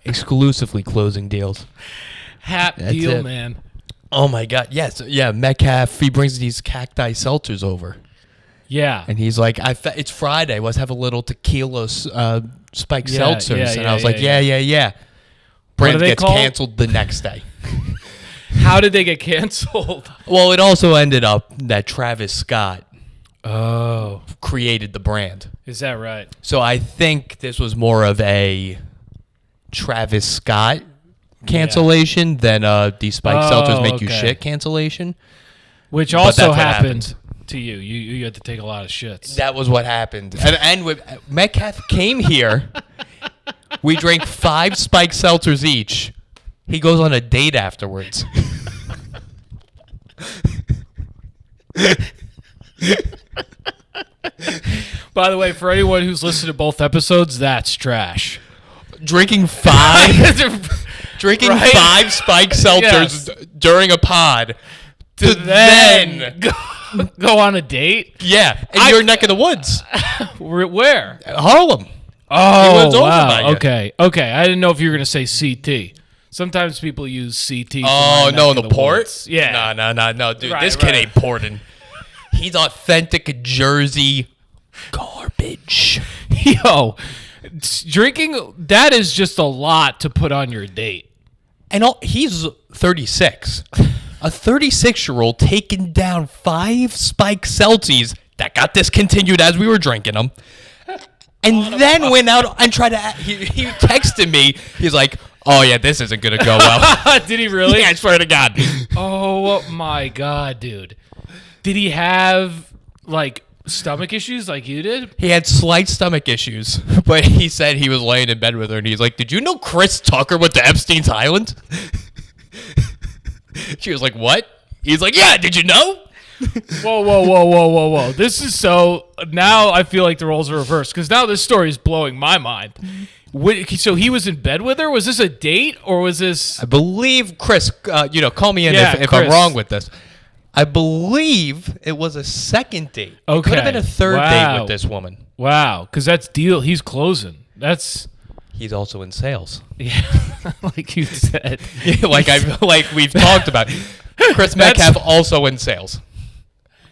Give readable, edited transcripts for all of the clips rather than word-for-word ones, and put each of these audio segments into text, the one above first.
Exclusively closing deals. That's deal, it. Man. Oh my God! Yes, yeah. Metcalf, he brings these cacti seltzers over. Yeah, and he's like, "It's Friday. Let's have a little tequila spiked seltzers." And I was like, "Yeah." Brand gets canceled the next day. How did they get canceled? Well, it also ended up that Travis Scott created the brand. Is that right? So I think this was more of a Travis Scott cancellation than these spiked seltzers make you shit cancellation. Which also happened to you. You had to take a lot of shits. That was what happened. And Metcalf came here. We drank 5 spiked seltzers each. He goes on a date afterwards. By the way, for anyone who's listened to both episodes, that's trash. Drinking 5 spiked seltzers during a pod to then go on a date? Yeah, in your neck of the woods. Where? Harlem. Oh, wow. Okay. I didn't know if you were going to say CT. Sometimes people use CT. Oh, no, in the port? Woods. Yeah. No, dude. This kid ain't porting. He's authentic Jersey garbage. Yo, drinking, that is just a lot to put on your date. And he's 36. A 36-year-old taking down 5 spiked seltzies that got discontinued as we were drinking them. And then went out and tried to... He texted me. He's like, oh, yeah, this isn't going to go well. Did he really? Yeah, I swear to God. Oh, my God, dude. Did he have, like, stomach issues like you did? He had slight stomach issues, but he said he was laying in bed with her, and he's like, did you know Chris Tucker went to Epstein's Island? She was like, what? He's like, yeah, did you know? Whoa. This is so... Now I feel like the roles are reversed, because now this story is blowing my mind. So he was in bed with her? Was this a date, or was this... I believe, Chris, call me in if I'm wrong with this. I believe it was a second date. Okay. It could have been a third date with this woman. Wow, because that's deal. He's closing. He's also in sales. Yeah, like you said. Yeah, like we've talked about. Chris Metcalf also in sales.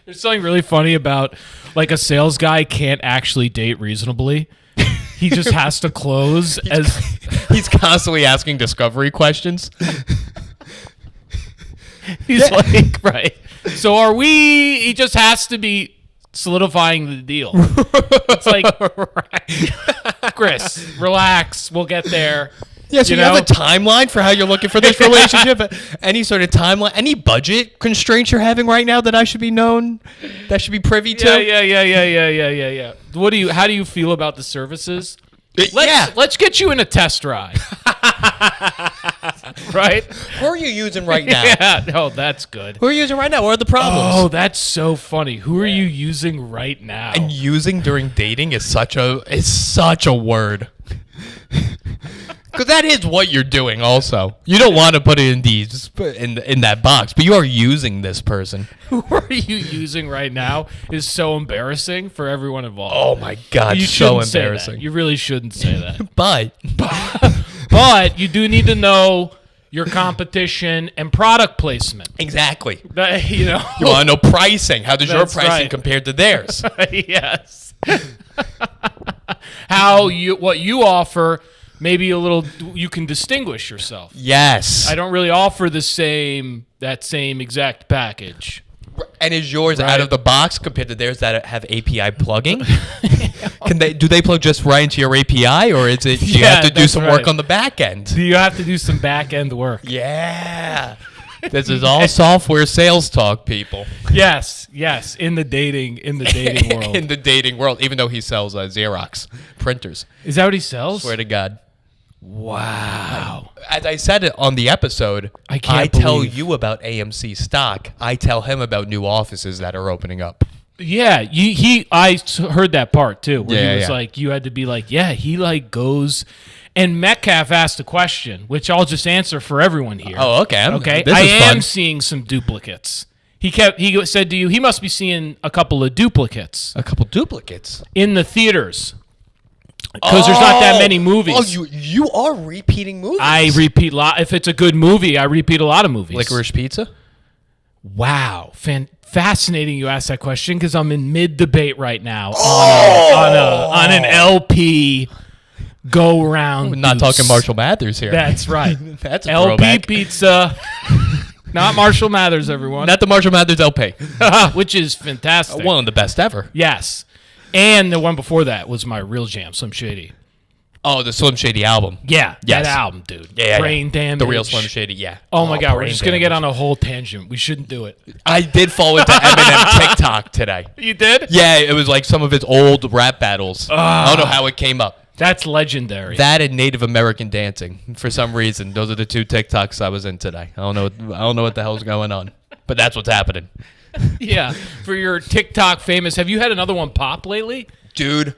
There's something really funny about, like, a sales guy can't actually date reasonably. He just has to close. He's constantly asking discovery questions. He's like, right. So he just has to be solidifying the deal. It's like, Chris, relax. We'll get there. Yeah, so you have a timeline for how you're looking for this relationship? Any sort of timeline? Any budget constraints you're having right now that I should be known? That should be privy to? Yeah. How do you feel about the services? Let's get you in a test ride. Right? Who are you using right now? Yeah, no, that's good. Who are you using right now? What are the problems? Oh, that's so funny. Who are you using right now? And using during dating is such a word. Because that is what you're doing also. You don't want to put it in that box, but you are using this person. Who are you using right now is so embarrassing for everyone involved. Oh my God, so embarrassing. You really shouldn't say that. But you do need to know your competition and product placement. Exactly. You want to know pricing. How does your pricing compare to theirs? Yes. What you offer, maybe a little, you can distinguish yourself. Yes. I don't really offer that same exact package. And is yours out of the box compared to theirs that have API plugging? Do they plug just right into your API, or is it you have to do some work on the back end? Do you have to do some back end work? Yeah. This is all software sales talk, people. Yes, in the dating world. In the dating world, even though he sells Xerox printers. Is that what he sells? Swear to God. Wow. As I said it on the episode, I tell you about AMC stock. I tell him about new offices that are opening up. Yeah, I heard that part too, where he was like, you had to be like, he like goes, and Metcalf asked a question, which I'll just answer for everyone here. Oh, okay. I am seeing some duplicates. He said to you, he must be seeing a couple of duplicates. A couple duplicates? In the theaters. Because there's not that many movies. Oh, you are repeating movies. I repeat a lot. If it's a good movie, I repeat a lot of movies. Licorice Pizza? Wow. Fascinating you asked that question because I'm in mid-debate right now on an LP go-round. We're not talking Marshall Mathers here. That's right. That's a LP throwback. Pizza. Not Marshall Mathers, everyone. Not the Marshall Mathers LP. Which is fantastic. One of the best ever. Yes. And the one before that was my real jam, Slim Shady. Oh, the Slim Shady album. Yeah, Yes. that album, dude. Yeah, Brain Damage. The real Slim Shady, yeah. Oh my God, we're Brain just going to get Damage. on a whole tangent. We shouldn't do it. I did fall into Eminem TikTok today. You did? Yeah, it was like some of his old rap battles. I don't know how it came up. That's legendary. That and Native American dancing. For some reason, those are the two TikToks I was in today. I don't know what the hell's going on, but that's what's happening. Yeah. For your TikTok famous, have you had another one pop lately? Dude,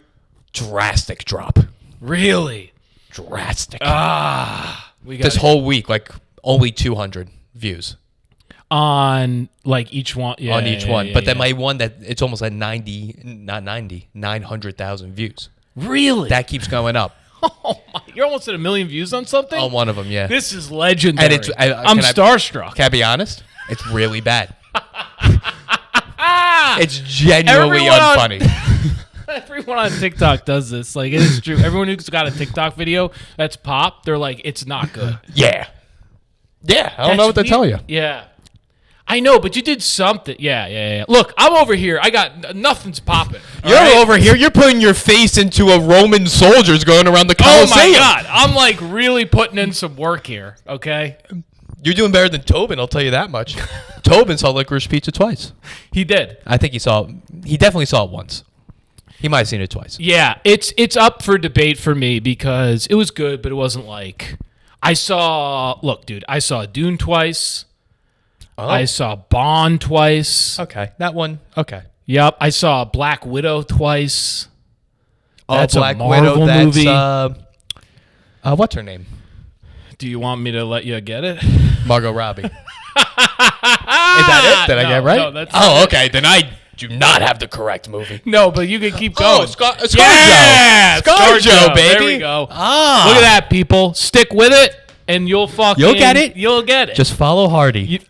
drastic drop. Really? Drastic. We got This whole week, like only 200 views on like each one. Yeah, on each yeah, one. yeah, But then yeah. my one that it's almost like 900,000 views. Really? That keeps going up. Oh my, you're almost at 1 million views on something? On one of them, yeah. This is legendary. And I'm starstruck. Can I be honest? It's really bad. It's genuinely Everyone on- unfunny. Everyone on TikTok does this. Like, it is true. Everyone who's got a TikTok video that's pop, they're like, it's not good. Yeah. Yeah, I don't know what to tell you. Yeah. I know, but you did something. Yeah. Look, I'm over here. I got nothing's popping. all You're right? over here. You're putting your face into a Roman soldiers going around the Oh Coliseum. my God. I'm like really putting in some work here. Okay. You're doing better than Tobin, I'll tell you that much. Tobin saw Licorice Pizza twice. He did. I think he definitely saw it once. He might have seen it twice. Yeah, it's up for debate for me because it was good, but it wasn't like I saw Dune twice. Oh. I saw Bond twice. Okay. That one. Okay. Yep, I saw Black Widow twice. That's Black a Marvel Widow, movie. What's her name? Do you want me to let you get it? Margot Robbie. Is that it? Did I get it right? No, that's not it. okay. Then I do not have the correct movie. No, but you can keep going. ScarJo. Yeah, ScarJo, baby. There we go. Ah. Look at that, people. Stick with it, and you'll get it. You'll get it. Just follow Hardy.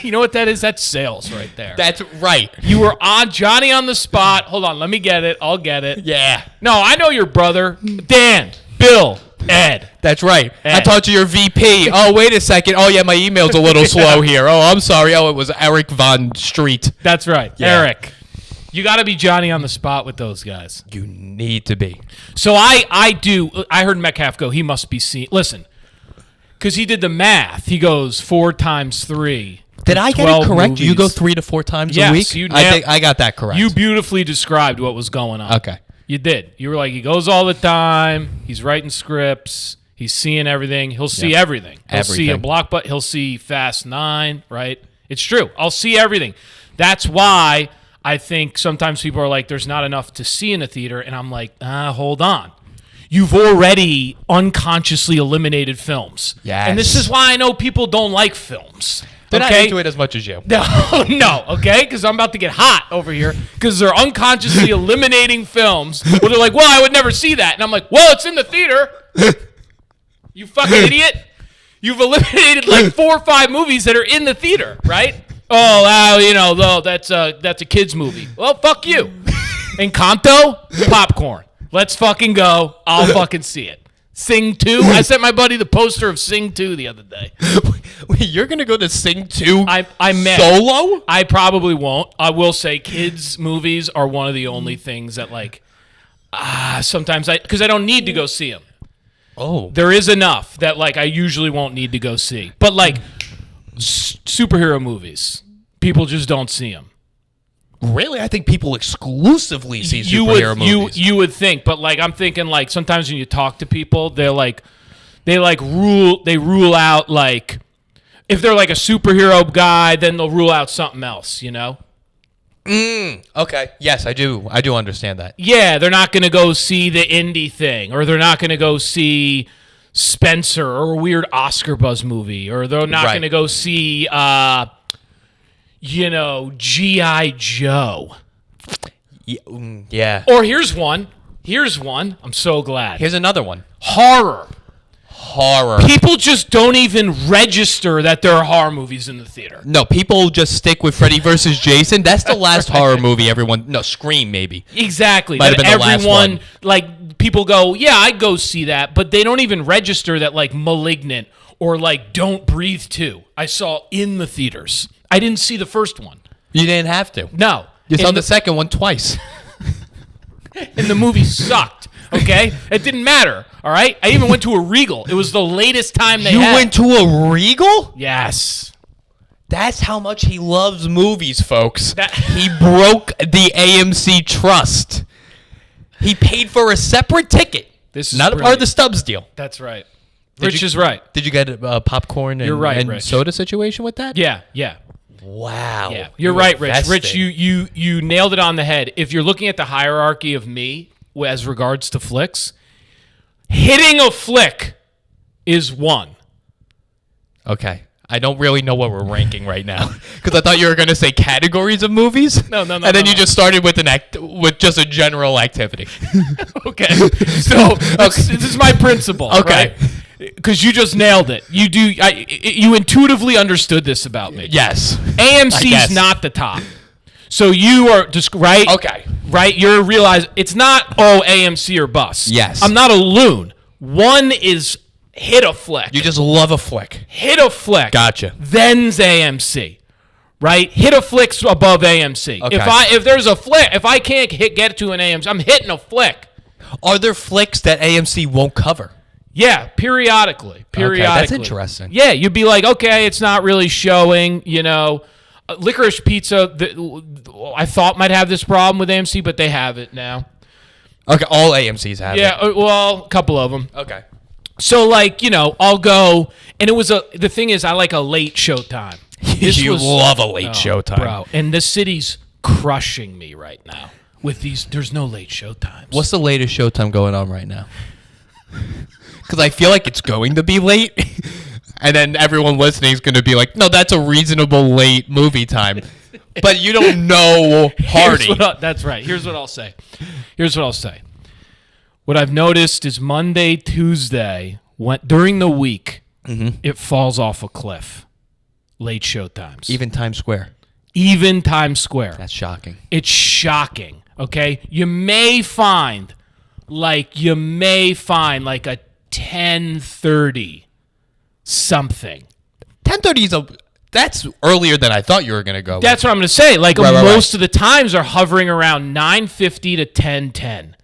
You know what that is? That's sales right there. That's right. You were on Johnny on the spot. Hold on, let me get it. I'll get it. Yeah. No, I know your brother. Dan, Bill, Ed. That's right. I Ed. talked to your VP. Oh, wait a second. Oh, yeah, my email's a little slow here. Oh, I'm sorry. Oh, it was Eric Von Street. That's right. Yeah. Eric. You got to be Johnny on the spot with those guys. You need to be. So I heard Metcalf go, he must be seen. Listen, because he did the math. He goes 4 times 3. Did I get it correct? You go 3 to 4 times a week? I think I got that correct. You beautifully described what was going on. Okay. You did. You were like, he goes all the time. He's writing scripts. He's seeing everything. He'll see everything. He'll see a blockbuster. He'll see Fast 9, right? It's true. I'll see everything. That's why I think sometimes people are like, there's not enough to see in a theater. And I'm like, hold on. You've already unconsciously eliminated films. Yes. And this is why I know people don't like films. They're not Okay? into it as much as you. No, okay? Because I'm about to get hot over here because they're unconsciously eliminating films where they're like, well, I would never see that. And I'm like, well, it's in the theater. You fucking idiot. You've eliminated like 4 or 5 movies that are in the theater, right? Oh, that's a kid's movie. Well, fuck you. Encanto, popcorn. Let's fucking go. I'll fucking see it. Sing 2. I sent my buddy the poster of Sing 2 the other day. Wait, you're going to go to Sing 2 I met solo? I probably won't. I will say kids' movies are one of the only things that like sometimes because I don't need to go see them. Oh. There is enough that like I usually won't need to go see. But like superhero movies, people just don't see them. Really? I think people exclusively see superhero movies. You would think, but like I'm thinking like sometimes when you talk to people, they rule out like if they're like a superhero guy, then they'll rule out something else, you know? Okay. Yes, I do. I do understand that. Yeah, they're not going to go see the indie thing, or they're not going to go see Spencer or a weird Oscar buzz movie, or they're not going to go see G.I. Joe. Yeah. Or here's one. Here's one. I'm so glad. Here's another one. Horror. Horror. People just don't even register that there are horror movies in the theater. No, people just stick with Freddy versus Jason. That's the last horror movie everyone... No, Scream, maybe. Exactly. Might have been the last one. Like, people go, yeah, I'd go see that, but they don't even register that, like, Malignant or, like, Don't Breathe 2 I saw in the theaters. I didn't see the first one. You didn't have to. No. You saw the second one twice. And the movie sucked, okay? It didn't matter, all right? I even went to a Regal. It was the latest time they had. You went to a Regal? Yes. That's how much he loves movies, folks. That- He broke the AMC trust. He paid for a separate ticket. This is not a part of the Stubbs deal. That's right. Did Rich you- is right. Did you get a popcorn and, You're right, and Rich. soda situation with that? Yeah, yeah. Wow. Yeah, you're right, Rich. invested. Rich, you nailed it on the head. If you're looking at the hierarchy of me as regards to flicks, hitting a flick is one. Okay. I don't really know what we're ranking right now because I thought you were going to say categories of movies. No. And then you just started with with just a general activity. Okay. So this is my principle. Okay. Because you just nailed it. You intuitively understood this about me. Yes. AMC's not the top. So you are just right. Okay. Right. You're realize it's not AMC or bus. Yes. I'm not a loon. One is hit a flick. You just love a flick. Hit a flick. Gotcha. Then's AMC. Right? Hit a flick's above AMC. Okay. If there's a flick, if I can't get to an AMC, I'm hitting a flick. Are there flicks that AMC won't cover? Yeah, periodically. That's interesting. Yeah, you'd be like, okay, it's not really showing, Licorice Pizza, I thought might have this problem with AMC, but they have it now. Okay, all AMCs have it. Yeah, well, a couple of them. Okay. So, I'll go, and the thing is, I like a late showtime. You love a late showtime. Bro, and the city's crushing me right now with these, there's no late showtimes. What's the latest showtime going on right now? Because I feel like it's going to be late, and then everyone listening is going to be like, no, that's a reasonable late movie time. But you don't know Hardy. That's right. Here's what I'll say. What I've noticed is Monday, Tuesday, during the week, it falls off a cliff. Late showtimes. Even Times Square. Even Times Square. That's shocking. It's shocking, okay? You may find like a 10:30 something. 10:30 that's earlier than I thought you were going to go. That's what I'm going to say. Like Right. most of the times are hovering around 9:50 to 10:10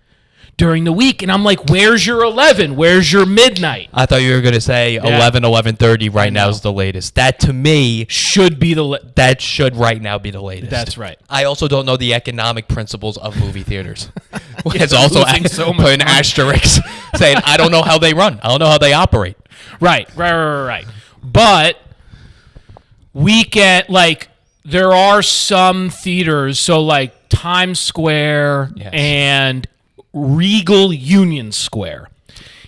during the week, and I'm like, "Where's your 11? Where's your midnight?" I thought you were going to say 11:30 right now is the latest. That to me Should be that should right now be the latest. That's right. I also don't know the economic principles of movie theaters. It's also losing so much put an money. asterisk saying I don't know how they run. I don't know how they operate. Right. But weekend, there are some theaters, so like Times Square Yes. and Regal Union Square.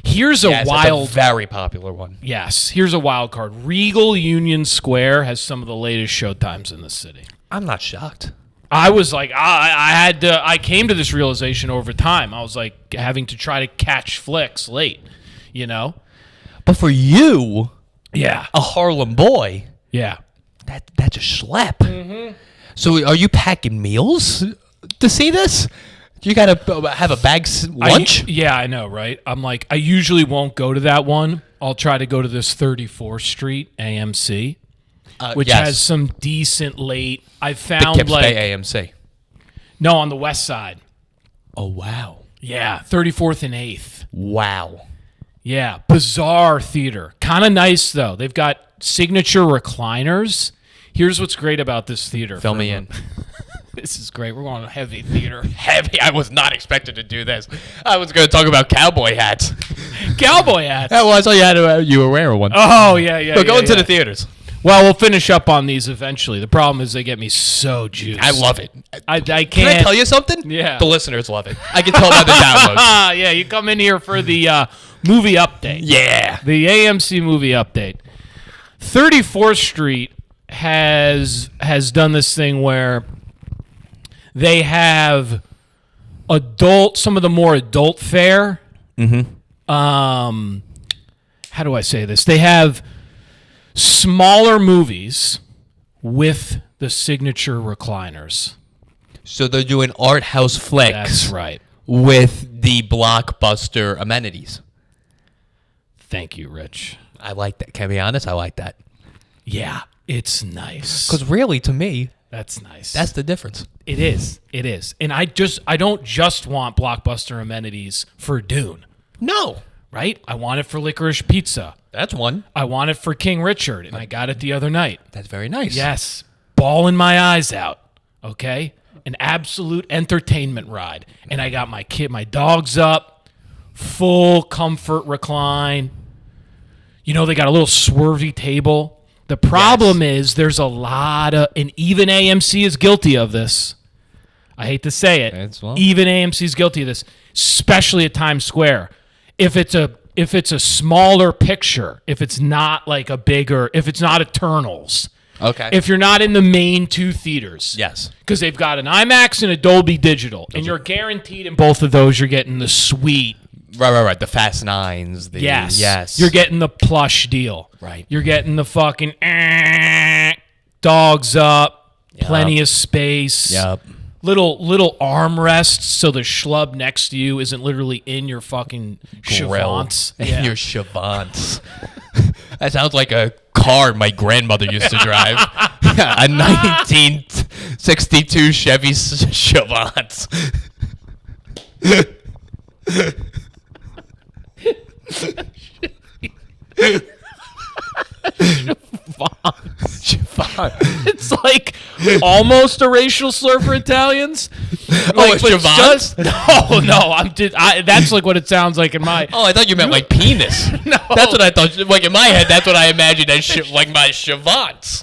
Here's a It's a very popular one. Yes, here's a wild card. Regal Union Square has some of the latest showtimes in the city. I'm not shocked. I was like, I came to this realization over time. I was like having to try to catch flicks late, But for you, Yeah. a Harlem boy, Yeah. that's a schlep. Mm-hmm. So are you packing meals to see this? You got to have a bag lunch? I know, right? I'm like, I usually won't go to that one. I'll try to go to this 34th Street AMC, which yes. has some decent late. I The found Kips Bay AMC. No, on the west side. Oh, wow. Yeah, 34th and 8th. Wow. Yeah, bizarre theater. Kind of nice though. They've got signature recliners. Here's what's great about this theater. Fill me in. This is great. We're going to heavy theater. Heavy. I was not expected to do this. I was going to talk about cowboy hats. Cowboy hats. Yeah, well, I saw you were wearing one. Oh, yeah. But going to the theaters. Well, we'll finish up on these eventually. The problem is they get me so juiced. I love it. I can't. Can I tell you something? Yeah. The listeners love it. I can tell by the downloads. Yeah, you come in here for the movie update. Yeah. The AMC movie update. 34th Street has done this thing where they have some of the more adult fare. How do I say this? They have smaller movies with the signature recliners. So they're doing art house flicks. That's right. With the blockbuster amenities. Thank you, Rich. I like that. Can I be honest? I like that. Yeah, it's nice. Because really, to me, that's nice. that's the difference. It is. It is. And I don't just want blockbuster amenities for Dune. No. Right? I want it for Licorice Pizza. That's one. I want it for King Richard, and I got it the other night. That's very nice. Yes. Bawling my eyes out. Okay? An absolute entertainment ride. And I got my dogs up, full comfort recline. You know, they got a little swervy table. The problem is there's a lot of, and even AMC is guilty of this. I hate to say it. Even AMC is guilty of this, especially at Times Square. If it's a smaller picture, if it's not like if it's not Eternals. Okay. If you're not in the main two theaters. Yes. Because they've got an IMAX and a Dolby Digital. And you're guaranteed in both of those you're getting the suite. Right. The Fast Nines. Yes. You're getting the plush deal. Right. You're getting the fucking dogs up, plenty of space. Yep. Little armrests so the schlub next to you isn't literally in your fucking Chavauntz. In your Chavauntz. That sounds like a car my grandmother used to drive. A 1962 Chevy Chavauntz. Chavauntz. It's like almost a racial slur for Italians. It's Chavauntz? No. That's like what it sounds like in my. Oh, I thought you meant like penis. No. That's what I thought. Like in my head, that's what I imagined as like my Chavauntz.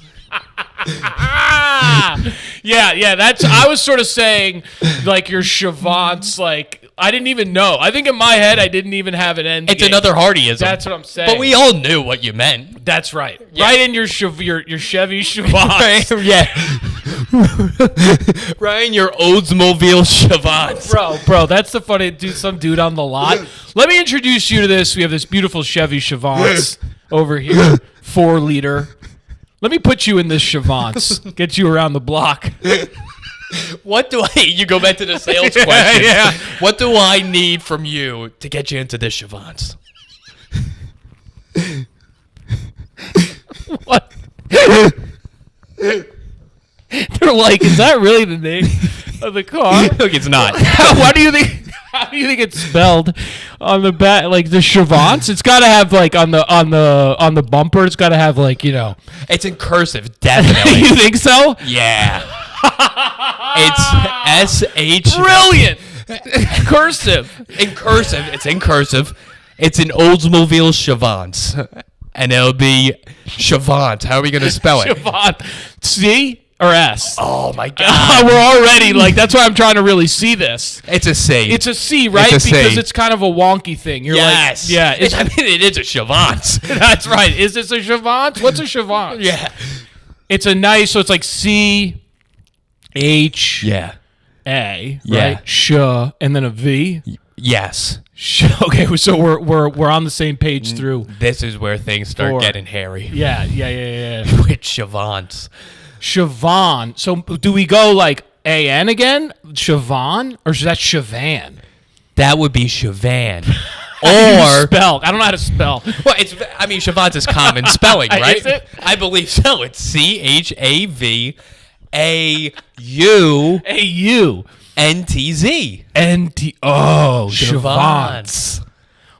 Yeah. I was sort of saying like your Chavauntz, like I didn't even know. I think in my head I didn't even have an end. It's another Hardyism. That's what I'm saying. But we all knew what you meant. That's right. Yeah. Right in your Chevy Chavauntz. Yeah. Right in your Oldsmobile Chavauntz. Bro, that's the funny dude. Some dude on the lot. Let me introduce you to this. We have this beautiful Chevy Chavauntz over here, 4-liter. Let me put you in this Chavauntz. Get you around the block. What do you go back to the sales question? Yeah. What do I need from you to get you into this Chavauntz? What? They're like, is that really the name of the car? Look, it's not. How do you think it's spelled on the back? Like the Chavauntz, it's got to have like on the bumper. It's got to have like It's in cursive, definitely. You think so? Yeah. It's SH. Brilliant. Cursive. In cursive. It's in cursive. It's an Oldsmobile Chavauntz. And it'll be Chavauntz. How are we going to spell it? Chavauntz. C or S? Oh, my God. We're already like, that's why I'm trying to really see this. It's a C. It's a C, right? It's a because C. It's kind of a wonky thing. You're yes. Like, yeah. It is a Chavauntz. That's right. Is this a Chavauntz? What's a Chavauntz? Yeah. It's a nice, so it's like C, H, Yeah. A, Yeah. right? Sh, and then a V. Yes. Okay, so we're on the same page through. This is where things start 4. getting hairy. Yeah. With Chavauntz. Siobhan. So do we go like A-N again? Siobhan? Or is that Chavan? That would be Chavan. Or spell. I don't know how to spell. Well, Chavauntz is common spelling, right? Is it? I believe so. It's CHAVAU A-U. NTZ. N-T. Oh, Chavauntz.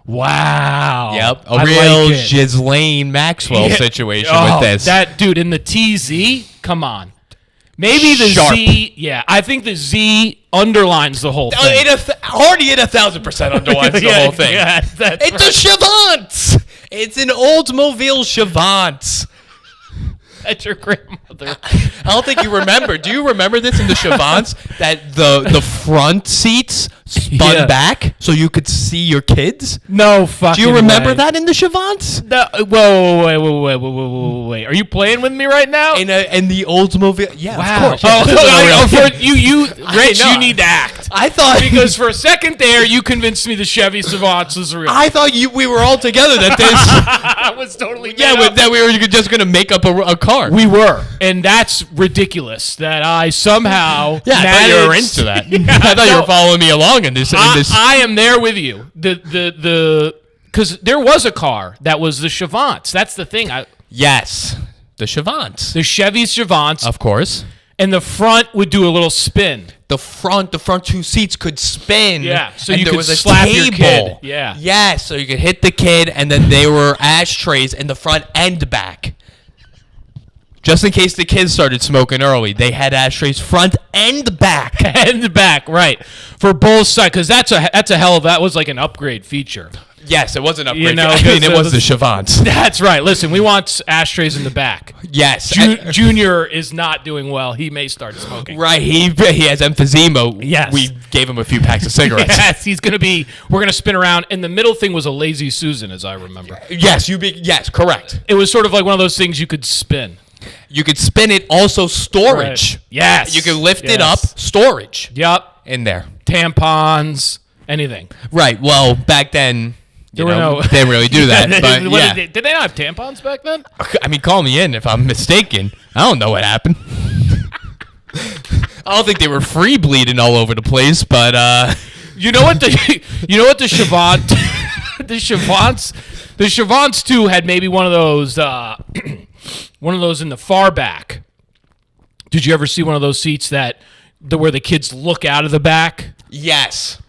Wow. Yep. A I real like it. Ghislaine Maxwell situation with this. That dude in the TZ? Come on. Maybe the Sharp. Z. Yeah, I think the Z underlines the whole thing. Hardy at 1,000% underlines the whole thing. Yeah, that's It's a Chavauntz. It's an Oldsmobile Chavauntz. That's your grandmother. I don't think you remember. Do you remember this in the Chavauntz? That the front seats spun back so you could see your kids? No fucking Do you remember way. that in the Chavauntz? No, wait. Are you playing with me right now? In the Oldsmobile? Yeah, Wow. of course. Yeah, Rich, you need to act. correct. I thought Because for a second there, you convinced me the Chevy Chavauntz was real. I thought we were all together that this. I was totally That we were just going to make up a car. We were, and that's ridiculous that I somehow I thought you were into that. I thought you were following me along in this. I am there with you. Because there was a car that was the Chavauntz. That's the thing. Yes, the Chavauntz. The Chevy Chavauntz, Of course. and the front would do a little spin. The front two seats could spin. Yeah, so and you there could was a slap table. your kid. Yeah. Yes, so you could hit the kid, and then there were ashtrays in the front and back. Just in case the kids started smoking early, they had ashtrays front and back. And back, right, for both sides, because that's a hell of that was like an upgrade feature. Yes, it was an upgrade. You know, I mean, it was the Chavauntz. That's right. Listen, we want ashtrays in the back. Yes. Junior is not doing well. He may start smoking. Right, he has emphysema. Yes. We gave him a few packs of cigarettes. Yes, we're gonna spin around, and the middle thing was a lazy Susan, as I remember. Yes, correct. It was sort of like one of those things you could spin. You could spin it, also storage. Right. Yes. You could lift it up, storage Yup. in there. Tampons, anything. Right, well, back then, they didn't really do that. But yeah. Did they not have tampons back then? I mean, call me in if I'm mistaken. I don't know what happened. I don't think they were free bleeding all over the place, but You know what the Chavauntz the Chavauntz too had maybe one of those in the far back. Did you ever see one of those seats where the kids look out of the back? yes.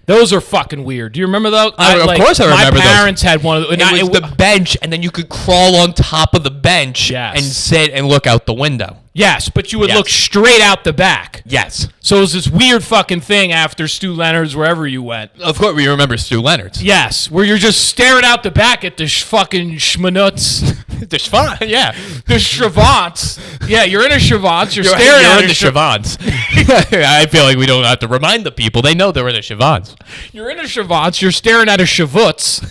Those are fucking weird. Do you remember those? Of course I remember those. My parents had one of those. It was the bench, and then you could crawl on top of the bench Yes. and sit and look out the window. Yes, but you would Yes. look straight out the back. Yes. So it was this weird fucking thing after Stu Leonard's, wherever you went. Of course, we remember Stu Leonard's. Yes, where you're just staring out the back at the fucking schmanuts. The Chavauntz, yeah. The Chavauntz. Yeah, you're in a Chavauntz. You're staring You're at in the Chavauntz. I feel like we don't have to remind the people. They know they're in a Chavauntz. You're in a Chavauntz. You're staring at a Chavutz.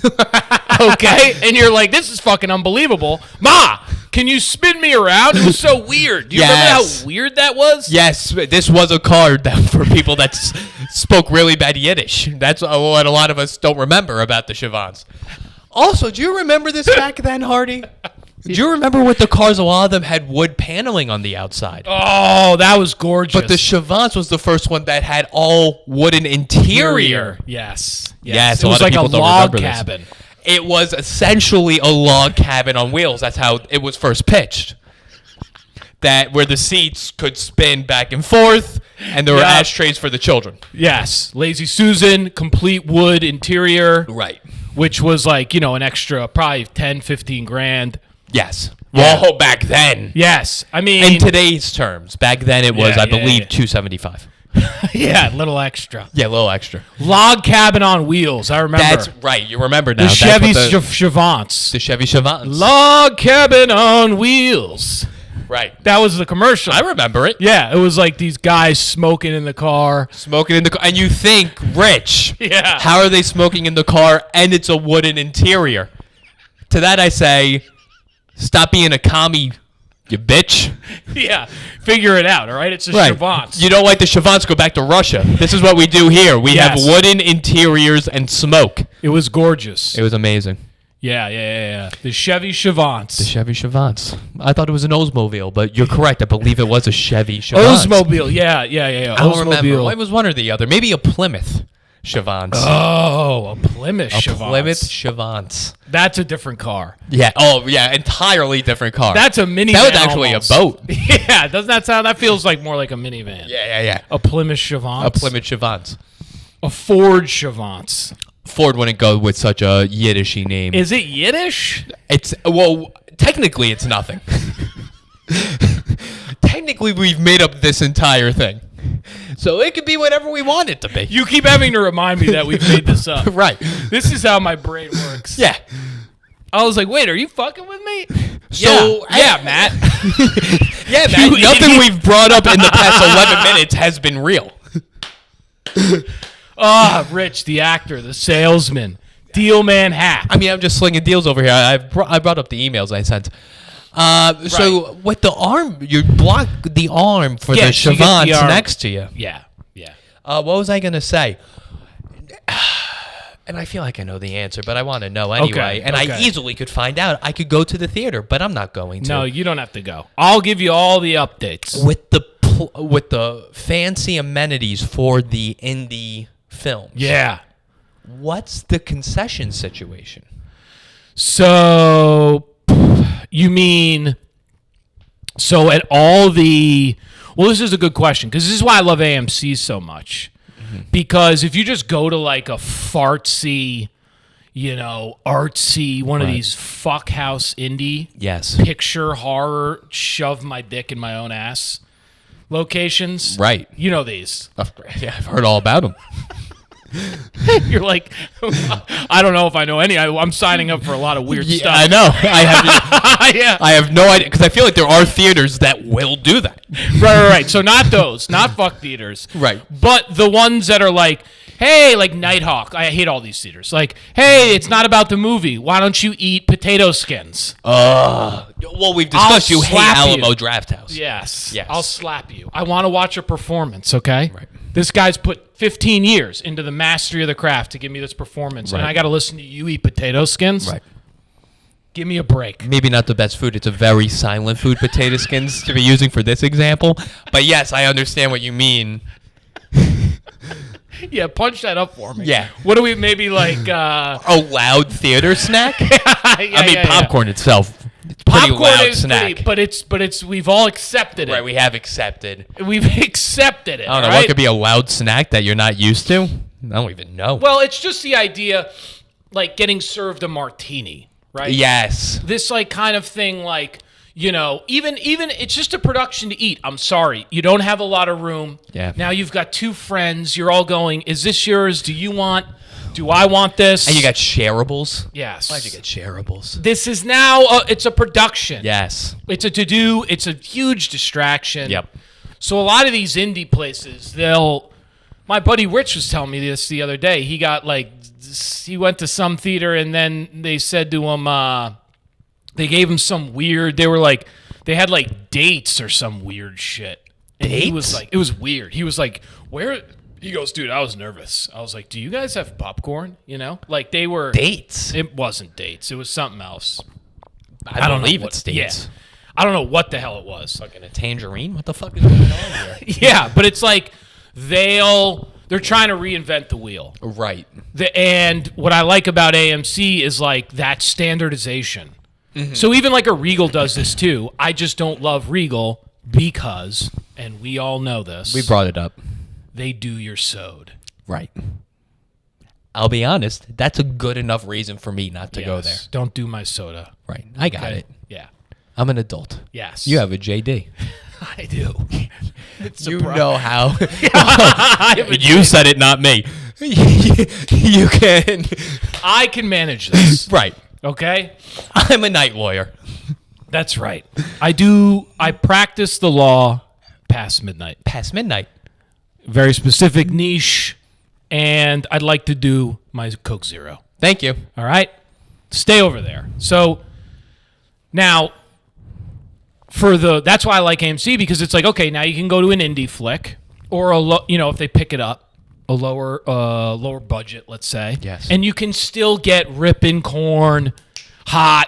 Okay? And you're like, this is fucking unbelievable. Ma, can you spin me around? It was so weird. Do you remember how weird that was? Yes, this was a card for people that spoke really bad Yiddish. That's what a lot of us don't remember about the Chavauntz. Also, do you remember this back then, Hardy? Do you remember what the cars, a lot of them had wood paneling on the outside? Oh, that was gorgeous. But the Chavauntz was the first one that had all wooden interior. Yes. Yes, It was like a people don't log remember this. cabin. It was essentially a log cabin on wheels. That's how it was first pitched. Where the seats could spin back and forth, and there were ashtrays for the children. Yes. Lazy Susan, complete wood interior. Right. Which was like, an extra probably 10, 15 grand. Yes. Well, back then. Yes. I mean. In today's terms. Back then it was, I believe, $275. Yeah, a little extra. Yeah, a little extra. Log cabin on wheels. I remember. That's right. You remember now. The Chevy Chavauntz. The Chevy Chavauntz. Log cabin on wheels. Right. That was the commercial. I remember it. Yeah, it was like these guys smoking in the car. And you think, rich. Yeah. How are they smoking in the car and it's a wooden interior? To that I say, stop being a commie, you bitch. Yeah, figure it out, all right? It's a Chavauntz. You don't like the Chavauntz, go back to Russia. This is what we do here. We have wooden interiors and smoke. It was gorgeous. It was amazing. Yeah. The Chevy Chavauntz. The Chevy Chavauntz. I thought it was an Oldsmobile, but you're correct. I believe it was a Chevy Chavauntz. Oldsmobile, yeah. I don't remember. It was one or the other. Maybe a Plymouth Chavauntz. Oh, a Plymouth Chavauntz. Plymouth Chavauntz. That's a different car. Yeah. Oh, yeah. Entirely different car. That's a minivan. That was actually almost. a boat. Yeah. Doesn't that sound? That feels like more like a minivan. Yeah. A Plymouth Chavauntz. A Plymouth Chavauntz. A Ford Chavauntz. Ford wouldn't go with such a Yiddishy name. Is it Yiddish? Technically it's nothing. Technically we've made up this entire thing. So it could be whatever we want it to be. You keep having to remind me that we've made this up. Right. This is how my brain works. Yeah. I was like, wait, are you fucking with me? So yeah, Matt. Yeah, Matt. Nothing we've brought up in the past 11 minutes has been real. Rich, the actor, the salesman, deal man hack. I mean, I'm just slinging deals over here. I brought up the emails I sent. So with the arm, you block the arm for the Chavauntz next to you. Yeah. What was I gonna say? And I feel like I know the answer, but I want to know anyway. I easily could find out. I could go to the theater, but I'm not going to. No, you don't have to go. I'll give you all the updates. With the fancy amenities for the indie films. Yeah. What's the concession situation? So, you mean, so at all the, well, this is a good question, because this is why I love AMC so much. Because if you just go to like a fartsy, artsy, one of these fuck house indie picture horror, shove my dick in my own ass locations. Right. You know these. Yeah, I've heard all about them. You're like, I don't know if I know any. I'm signing up for a lot of weird stuff. I know. I have no idea, because I feel like there are theaters that will do that. Right. So not those, not fuck theaters. Right. But the ones that are like, hey, like Nighthawk. I hate all these theaters. Like, hey, it's not about the movie. Why don't you eat potato skins? Well, we've discussed you hate Alamo Drafthouse. Yes. I'll slap you. I want to watch a performance, okay? Right. This guy's put 15 years into the mastery of the craft to give me this performance, and I got to listen to you eat potato skins? Right. Give me a break. Maybe not the best food. It's a very silent food, potato skins, to be using for this example. But yes, I understand what you mean. Yeah, punch that up for me. Yeah. What do we, maybe like... a loud theater snack? Popcorn itself. It's Popcorn pretty loud is snack. pretty, but it's we've all accepted it. Right, we have accepted. We've accepted it. I don't know, what could be a loud snack that you're not used to? I don't even know. Well, it's just the idea, like getting served a martini, right? Yes. This like kind of thing, like, even it's just a production to eat. I'm sorry, you don't have a lot of room. Yeah. Now you've got two friends. You're all going, is this yours? Do I want this? And you got shareables? Yes. Why'd you get shareables? This is now, it's a production. Yes. It's a to-do. It's a huge distraction. Yep. So a lot of these indie places, my buddy Rich was telling me this the other day. He got he went to some theater and then they said to him, they gave him some weird, they had like dates or some weird shit. And Dates? he was like, it was weird. He was like, where? He goes, dude, I was nervous. I was like, do you guys have popcorn? Like they were... Dates? It wasn't dates. It was something else. I don't believe it's dates. Yeah. I don't know what the hell it was. Fucking a tangerine? What the fuck is going on here? Yeah, but it's like they're trying to reinvent the wheel. Right. And what I like about AMC is like that standardization. Mm-hmm. So even like a Regal does this too. I just don't love Regal because, and we all know this. We brought it up. They do your sode. Right. I'll be honest, that's a good enough reason for me not to go there. Don't do my soda. Right. I got it. Yeah. I'm an adult. Yes. You have a JD. I do. You know how. You said it, not me. You can. I can manage this. Right. Okay? I'm a night lawyer. That's right. I practice the law past midnight. Past midnight. Very specific niche, and I'd like to do my Coke Zero. Thank you. All right? Stay over there. So, now, that's why I like AMC, because it's like, okay, now you can go to an indie flick, or if they pick it up, a lower budget, let's say. Yes. And you can still get Rippin' Corn, Hot,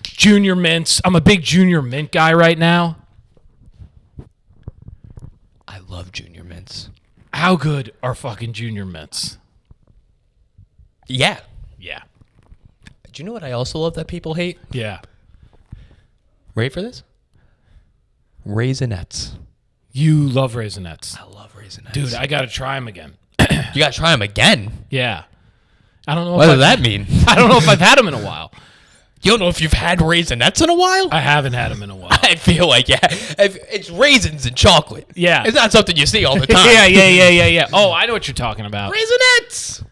Junior Mints. I'm a big Junior Mint guy right now. I love Junior Mints. How good are fucking Junior Mints? Yeah. Yeah. Do you know what I also love that people hate? Yeah. Ready for this? Raisinets. You love Raisinets. I love Raisinets. Dude, I got to try them again. You got to try them again? Yeah. I don't know. What does that mean? I don't know if I've had them in a while. You don't know if you've had Raisinets in a while? I haven't had them in a while. I feel like, yeah. It's raisins and chocolate. Yeah. It's not something you see all the time. Yeah. Oh, I know what you're talking about. Raisinets!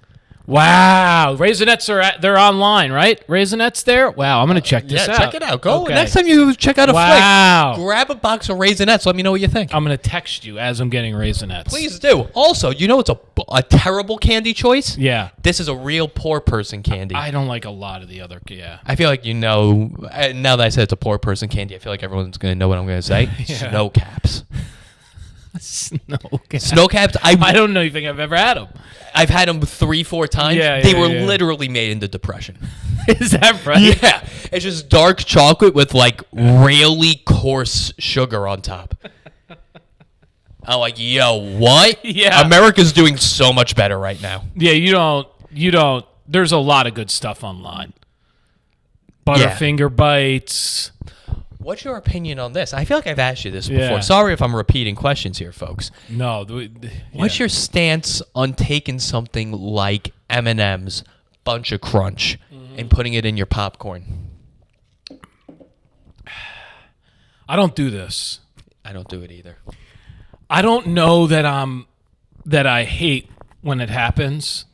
Wow. Raisinets they're online, right? Raisinets there? Wow, I'm going to check this out. Yeah, check it out. Go. Okay. Next time you check out a flick, grab a box of Raisinets. Let me know what you think. I'm going to text you as I'm getting Raisinets. Please do. Also, you know it's a terrible candy choice? Yeah. This is a real poor person candy. I don't like a lot of the other, yeah. I feel like now that I said it's a poor person candy, I feel like everyone's going to know what I'm going to say. Yeah. Snow caps. Snow Caps. I don't know if I've ever had them. I've had them 3-4 times. Yeah, they yeah, were yeah. literally made in the Depression. Is that right? Yeah, it's just dark chocolate with like really coarse sugar on top. I'm like, yo, what? Yeah. America's doing so much better right now. Yeah, you don't. There's a lot of good stuff online. Butterfinger bites. What's your opinion on this? I feel like I've asked you this before. Yeah. Sorry if I'm repeating questions here, folks. No. What's your stance on taking something like M&M's Bunch of Crunch and putting it in your popcorn? I don't do this. I don't do it either. I don't know that I hate when it happens.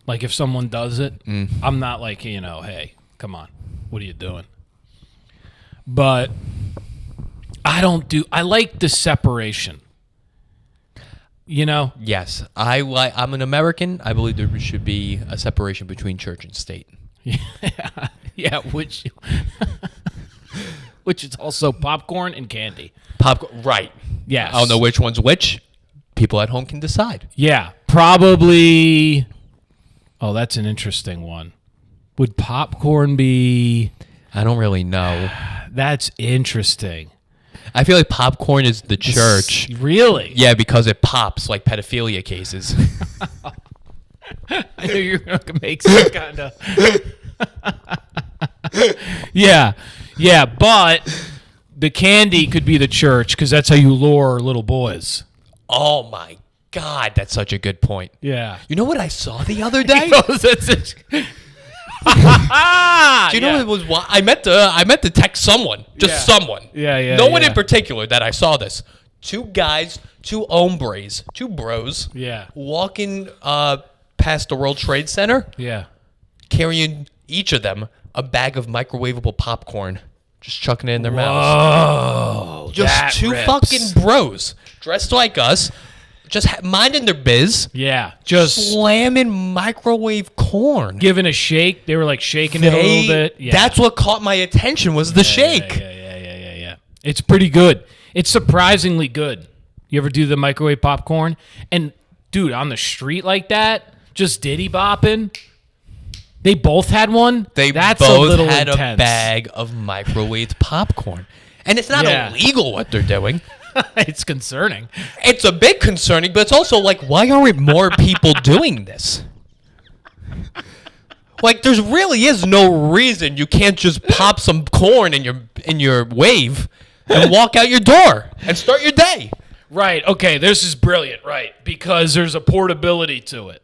Like if someone does it, I'm not like, hey, come on, what are you doing? But I like the separation. Yes, I'm an American. I believe there should be a separation between church and state. Yeah, which is also popcorn and candy. Popcorn, right? Yes. I don't know which one's which. People at home can decide. Yeah, probably. Oh, that's an interesting one. Would popcorn be? I don't really know. That's interesting. I feel like popcorn is the church. Really? Yeah, because it pops like pedophilia cases. I knew you were going to make some kind of... Yeah, but the candy could be the church because that's how you lure little boys. Oh, my God. That's such a good point. Yeah. You know what I saw the other day? Do you know what it was? I meant to text someone, just someone. Yeah. No one in particular that I saw this. 2 guys, 2 hombres, 2 bros. Yeah. Walking past the World Trade Center. Yeah. Carrying each of them a bag of microwavable popcorn, just chucking it in their mouths. Oh, Just 2 fucking bros dressed like us. Just minding their biz. Yeah. Just slamming microwave corn. giving a shake. They were like shaking it a little bit. Yeah. That's what caught my attention was the shake. Yeah. It's pretty good. It's surprisingly good. You ever do the microwave popcorn? And, dude, on the street like that, just diddy bopping. They both had one? That's both a little had intense. A bag of microwaved popcorn. And it's not illegal what they're doing. It's concerning. It's a bit concerning, but it's also like, why aren't more people doing this? Like, there really is no reason you can't just pop some corn in your wave and walk out your door and start your day. Right. Okay. This is brilliant. Right. Because there's a portability to it.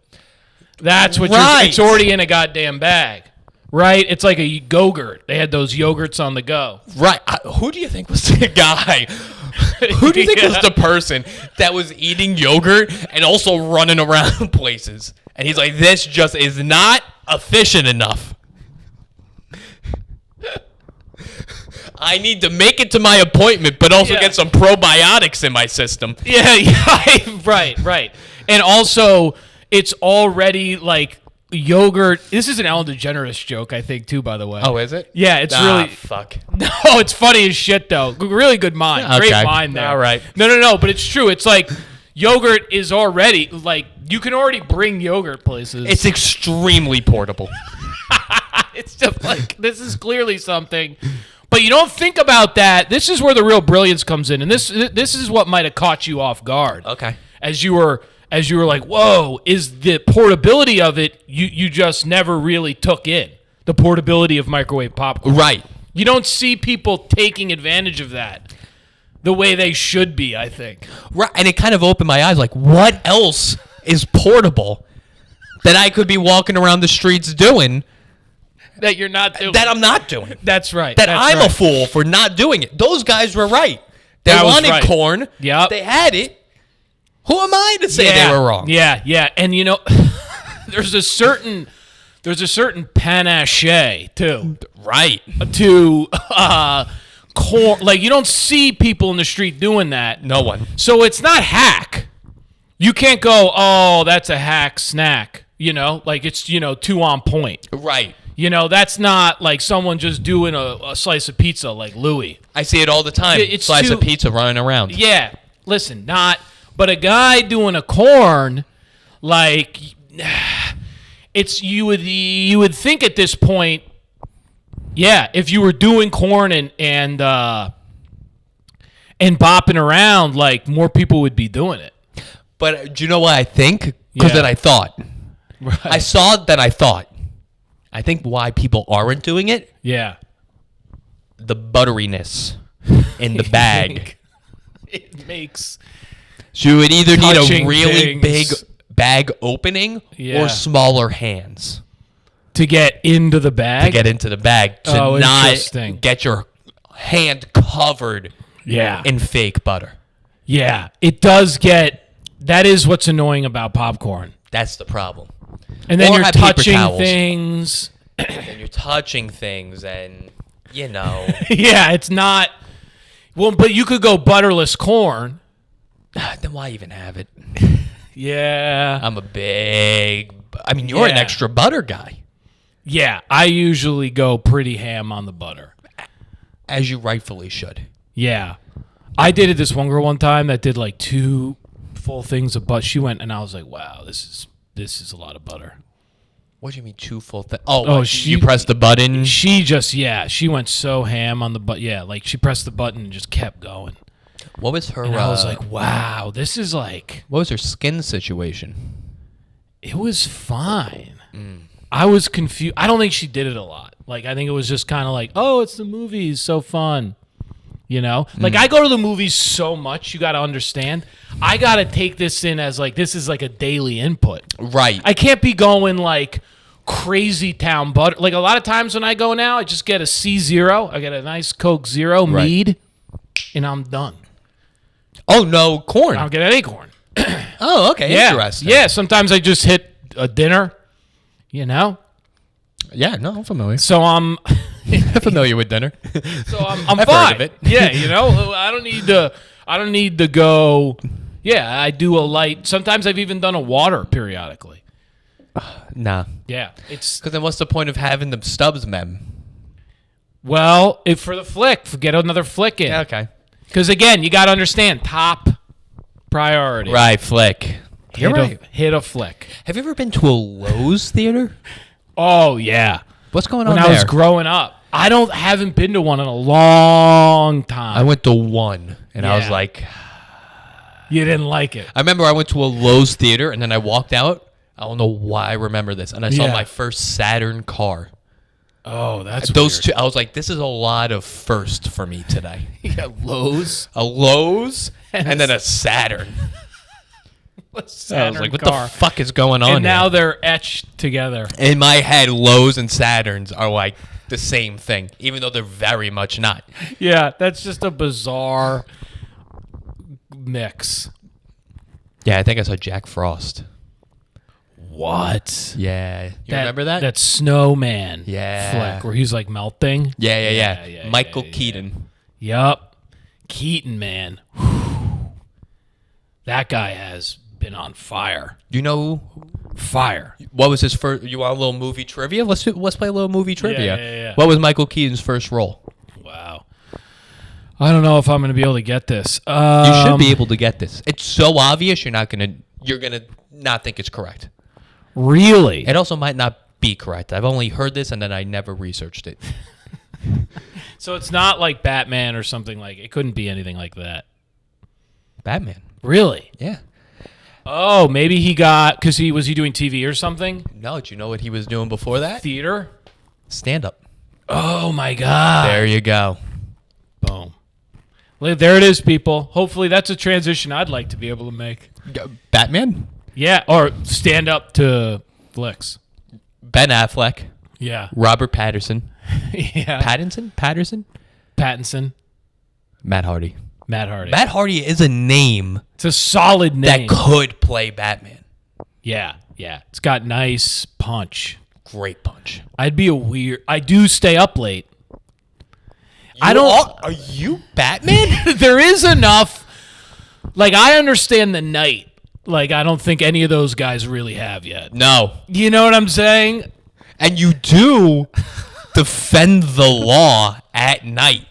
That's what it's already in a goddamn bag. Right? It's like a Go-Gurt. They had those yogurts on the go. Right. Who do you think was the guy? Who do you think was the person that was eating yogurt and also running around places? And he's like, this just is not efficient enough. I need to make it to my appointment, but also get some probiotics in my system. Yeah. Right. And also, it's already like yogurt. This is an Ellen DeGeneres joke, I think, too, by the way. Oh, is it? Yeah, it's really... fuck. No, it's funny as shit, though. Really good mind. Okay. Great mind there. All right. No, but it's true. It's like yogurt is already... Like, you can already bring yogurt places. It's extremely portable. It's just like, this is clearly something... But you don't think about that. This is where the real brilliance comes in. And this is what might have caught you off guard. Okay. As you were like, whoa, is the portability of it you just never really took in. The portability of microwave popcorn. Right. You don't see people taking advantage of that the way they should be, I think. Right. And it kind of opened my eyes. Like, what else is portable that I could be walking around the streets doing that you're not doing? That I'm not doing. That's right. I'm a fool for not doing it. Those guys were right. They wanted corn. Yep. They had it. Who am I to say they were wrong? Yeah. And you know, there's a certain panache too. Right. To corn. Like, you don't see people in the street doing that. No one. So it's not hack. You can't go, oh, that's a hack snack. You know, like it's, too on point. Right. That's not like someone just doing a slice of pizza like Louis. I see it all the time. Slice of pizza running around. Yeah. listen, but a guy doing a corn, like, it's you would think at this point, yeah, if you were doing corn and bopping around, like, more people would be doing it. But do you know what I think? Because then I thought. Right. I saw it, then I thought. I think why people aren't doing it, Yeah. the butteriness in the bag. It makes... So you would either need a Touching really things. big bag opening Yeah. or smaller hands To get into the bag? to get into the bag to Oh, not interesting. get your hand covered Yeah. in fake butter. Yeah. It does get... That is what's annoying about popcorn. That's the problem. And then Or you're have paper touching towels. things. And you're touching things and, you know. Yeah, it's not... Well, but you could go butterless corn. Then why even have it? Yeah. I'm a big... I mean, you're an Yeah. extra butter guy. Yeah, I usually go pretty ham on the butter. As you rightfully should. Yeah. I dated this one girl one time that did like 2 full things of butter. She went and I was like, wow, this is a lot of butter. What do you mean 2 full things? Oh, Oh, you press the button. She just, she went so ham on the butt. Yeah, like she pressed the button and just kept going. What was her... And I was like, wow, this is like... what was her skin situation? It was fine. I was confused. I don't think she did it a lot. Like, I think it was just kind of like, oh, it's the movies, so fun. You know? Like, I go to the movies so much, you got to understand. I got to take this in as, like, this is like a daily input. Right. I can't be going, like, crazy town butter. Like, a lot of times when I go now, I just get a C0. I get a nice Coke Zero mead, and I'm done. Oh, no corn. I don't get any corn. Oh, okay. Yeah. Interesting. Yeah, sometimes I just hit a dinner, you know? Yeah, no, I'm familiar. So I'm... I'm familiar with dinner. So I'm I've fine. heard of it. Yeah, you know, I don't need to go. Yeah, I do a light. Sometimes I've even done a water periodically. Nah. Yeah, it's Because then what's the point of having the stubs, mem? well, if for the flick, get another flick in. Yeah, okay. Because again, you got to understand top priority. Right, flick. You're right. Hit a flick. Have you ever been to a Lowe's theater? Oh yeah. What's going on When there? I was growing up, haven't been to one in a long time. I went to one, and I was Yeah. like... You didn't like it. I remember I went to a Lowe's theater, and then I walked out. I don't know why I remember this. And I saw Yeah. my first Saturn car. Oh, that's Those weird. two, I was like, this is a lot of first for me today. Yeah, Lowe's. A Lowe's and then a Saturn. I was like, what the fuck is going on And now here? they're etched together. In my head, Lowe's and Saturns are like the same thing, even though they're very much not. Yeah, that's just a bizarre mix. Yeah, I think I saw Jack Frost. What? Yeah. You remember that? That snowman Yeah. flick where he's like melting. Yeah. Michael Keaton. Yup. Keaton, man. Whew. That guy has been on fire. You know Fire. what was his first? You want a little movie trivia? Let's play a little movie trivia. Yeah. What was Michael Keaton's first role? Wow. I don't know if I'm going to be able to get this. You should be able to get this. It's so obvious you're gonna not think it's correct. Really? It also might not be correct. I've only heard this and then I never researched it. So it's not like Batman or something like it couldn't be anything like that. Batman. Really? Yeah. Oh, maybe he got because was he doing TV or something? No, do you know what he was doing before that? Theater. Stand up. Oh my God. There you go. Boom. There it is, people. Hopefully that's a transition I'd like to be able to make. Batman? Yeah, or stand up to flicks. Ben Affleck. Yeah. Robert Patterson. Yeah. Patterson? Pattinson. Matt Hardy. Matt Hardy. Matt Hardy is a name It's a solid name. that could play Batman. Yeah. It's got nice punch. Great punch. I do stay up late. Are you Batman? There is enough. Like, I understand the night. Like, I don't think any of those guys really have yet. No. You know what I'm saying? And you do defend the law at night.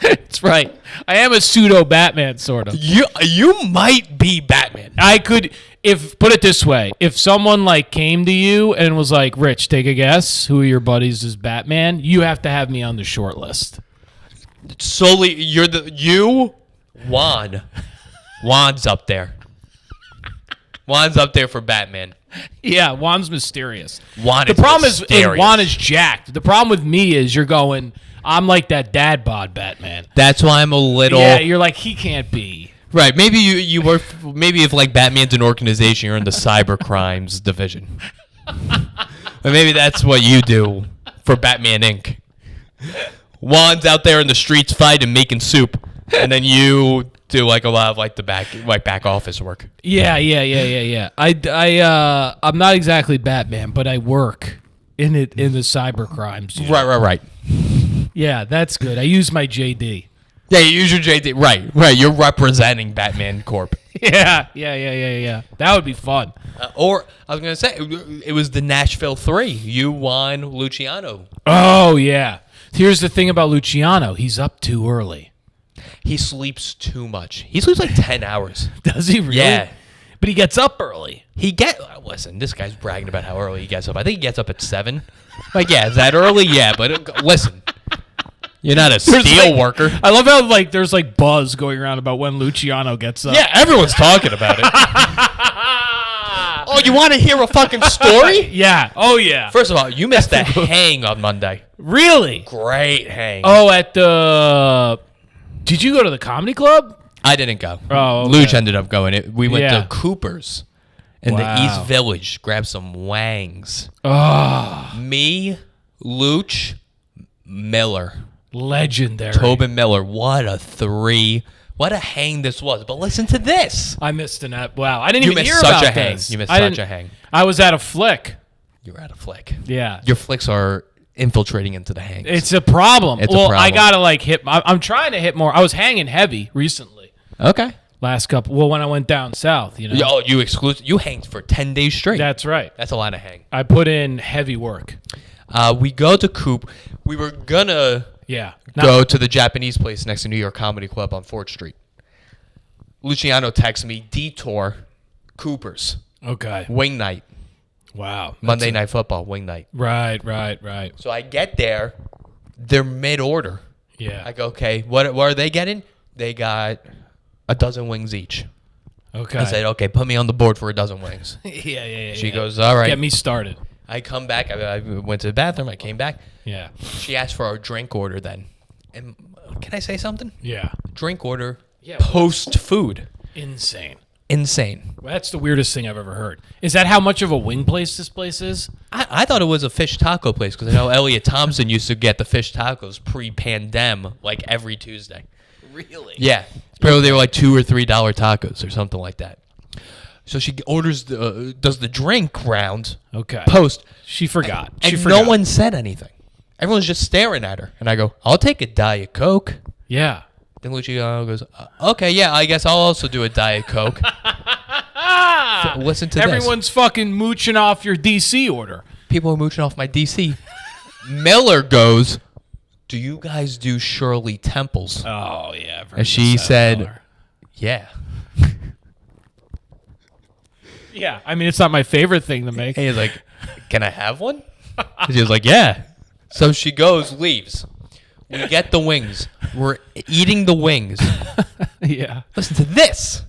That's right. I am a pseudo Batman, sort of. You might be Batman. I could, put it this way, if someone like came to you and was like, Rich, take a guess, who are your buddies as Batman? You have to have me on the short list. Solely, Juan. Juan's up there. Juan's up there for Batman. Yeah, Juan's mysterious. Juan the is problem mysterious. is Juan is jacked. The problem with me is you're going, I'm like that dad bod Batman. That's why I'm a little. Yeah, you're like, he can't be. Right. Maybe you work. Maybe if like Batman's an organization, you're in the cyber crimes division. But maybe that's what you do for Batman Inc. Juan's out there in the streets fighting, making soup, and then you do like a lot of like the back office work. Yeah. I'm not exactly Batman, but I work in the cyber crimes. You know? Right. Yeah, that's good. I use my JD. Yeah, you use your JD. Right. You're representing Batman Corp. Yeah. That would be fun. Or I was gonna say it was the Nashville 3. You, Juan, Luciano. Oh yeah. Here's the thing about Luciano. He's up too early. He sleeps too much. He sleeps like 10 hours. Does he really? Yeah. But he gets up early. Listen, this guy's bragging about how early he gets up. I think he gets up at 7. Like, yeah, is that early? Yeah, but listen. You're not a steel worker. I love how there's buzz going around about when Luciano gets up. Yeah, everyone's talking about it. Oh, you want to hear a fucking story? Yeah. Oh, yeah. First of all, you missed the hang on Monday. Really? Great hang. Oh, at the... Did you go to the comedy club? I didn't go. Oh, okay. Luch ended up going. We went to Cooper's in the East Village, grabbed some wangs. Oh. Me, Luch, Miller. Legendary. Tobin Miller. What a 3. What a hang this was. But listen to this. I missed an app. Wow. I didn't even hear about this. You missed such a hang. I was at a flick. You were at a flick. Yeah. Your flicks are infiltrating into the hangs. It's a problem. It's a problem. I got to hit. I'm trying to hit more. I was hanging heavy recently. Okay. Last couple. Well, when I went down south, you know. Oh, you hanged for 10 days straight. That's right. That's a lot of hang. I put in heavy work. We go to Coop. We were gonna go to the Japanese place next to New York Comedy Club on 4th Street. Luciano texts me, detour, Cooper's. Okay. Wing night. Wow. Monday Night Football, wing night. Right. So I get there. They're mid-order. Yeah. I go, okay, what are they getting? They got a dozen wings each. Okay. I said, okay, put me on the board for a dozen wings. Yeah. She goes, all right. Get me started. I come back. I went to the bathroom. I came back. Yeah. She asked for our drink order then. And can I say something? Yeah. Drink order post food. Insane. Insane. Well, that's the weirdest thing I've ever heard. Is that how much of a wing place this place is? I thought it was a fish taco place because I know Elliot Thompson used to get the fish tacos pre-pandem like every Tuesday. Really? Yeah. Apparently they were like $2 or $3 tacos or something like that. So she orders does the drink round. Okay. Post. She forgot. And no one said anything. Everyone's just staring at her. And I go, I'll take a Diet Coke. Yeah. Then Luciano goes, okay, yeah, I guess I'll also do a Diet Coke. Listen to this. Everyone's fucking mooching off your DC order. People are mooching off my DC. Miller goes, do you guys do Shirley Temples? Oh, yeah. And she said, yeah. Yeah, I mean, it's not my favorite thing to make. And he's like, can I have one? And she was like, yeah. So she goes, leaves. We get the wings. We're eating the wings. Yeah. Listen to this.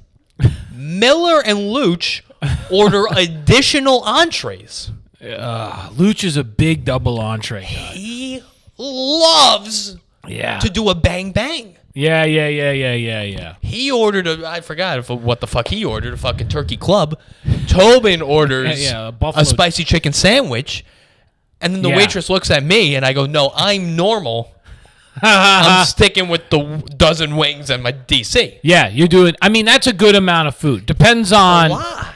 Miller and Luch order additional entrees. Luch is a big double entree guy. He loves to do a bang bang. Yeah. He ordered I forgot what the fuck he ordered, a fucking turkey club. Tobin orders a spicy chicken sandwich. And then the waitress looks at me and I go, no, I'm normal. I'm sticking with the dozen wings and my DC. Yeah, you're doing. I mean, that's a good amount of food. Depends on. Why?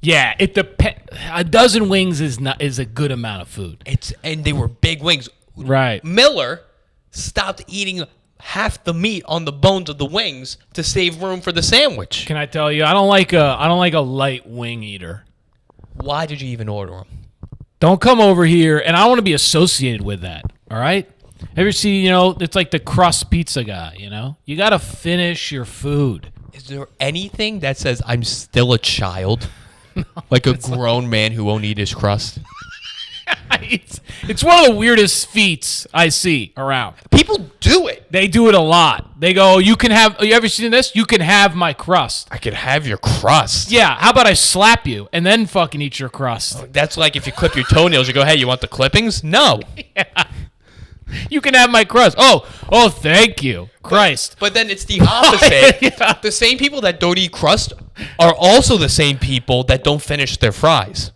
Yeah, it depends. A dozen wings is a good amount of food. And they were big wings. Right. Miller stopped eating half the meat on the bones of the wings to save room for the sandwich. Can I tell you? I don't like a light wing eater. Why did you even order them? Don't come over here, and I don't want to be associated with that. All right. Ever see, you know, it's like the crust pizza guy, you know? You got to finish your food. Is there anything that says I'm still a child? Like a grown man who won't eat his crust? It's one of the weirdest feats I see around. People do it. They do it a lot. They go, you ever seen this? You can have my crust. I could have your crust. Yeah, how about I slap you and then fucking eat your crust? That's like if you clip your toenails, you go, hey, you want the clippings? No. Yeah. You can have my crust. Oh, thank you. Christ. But then it's the opposite. Yeah. The same people that don't eat crust are also the same people that don't finish their fries.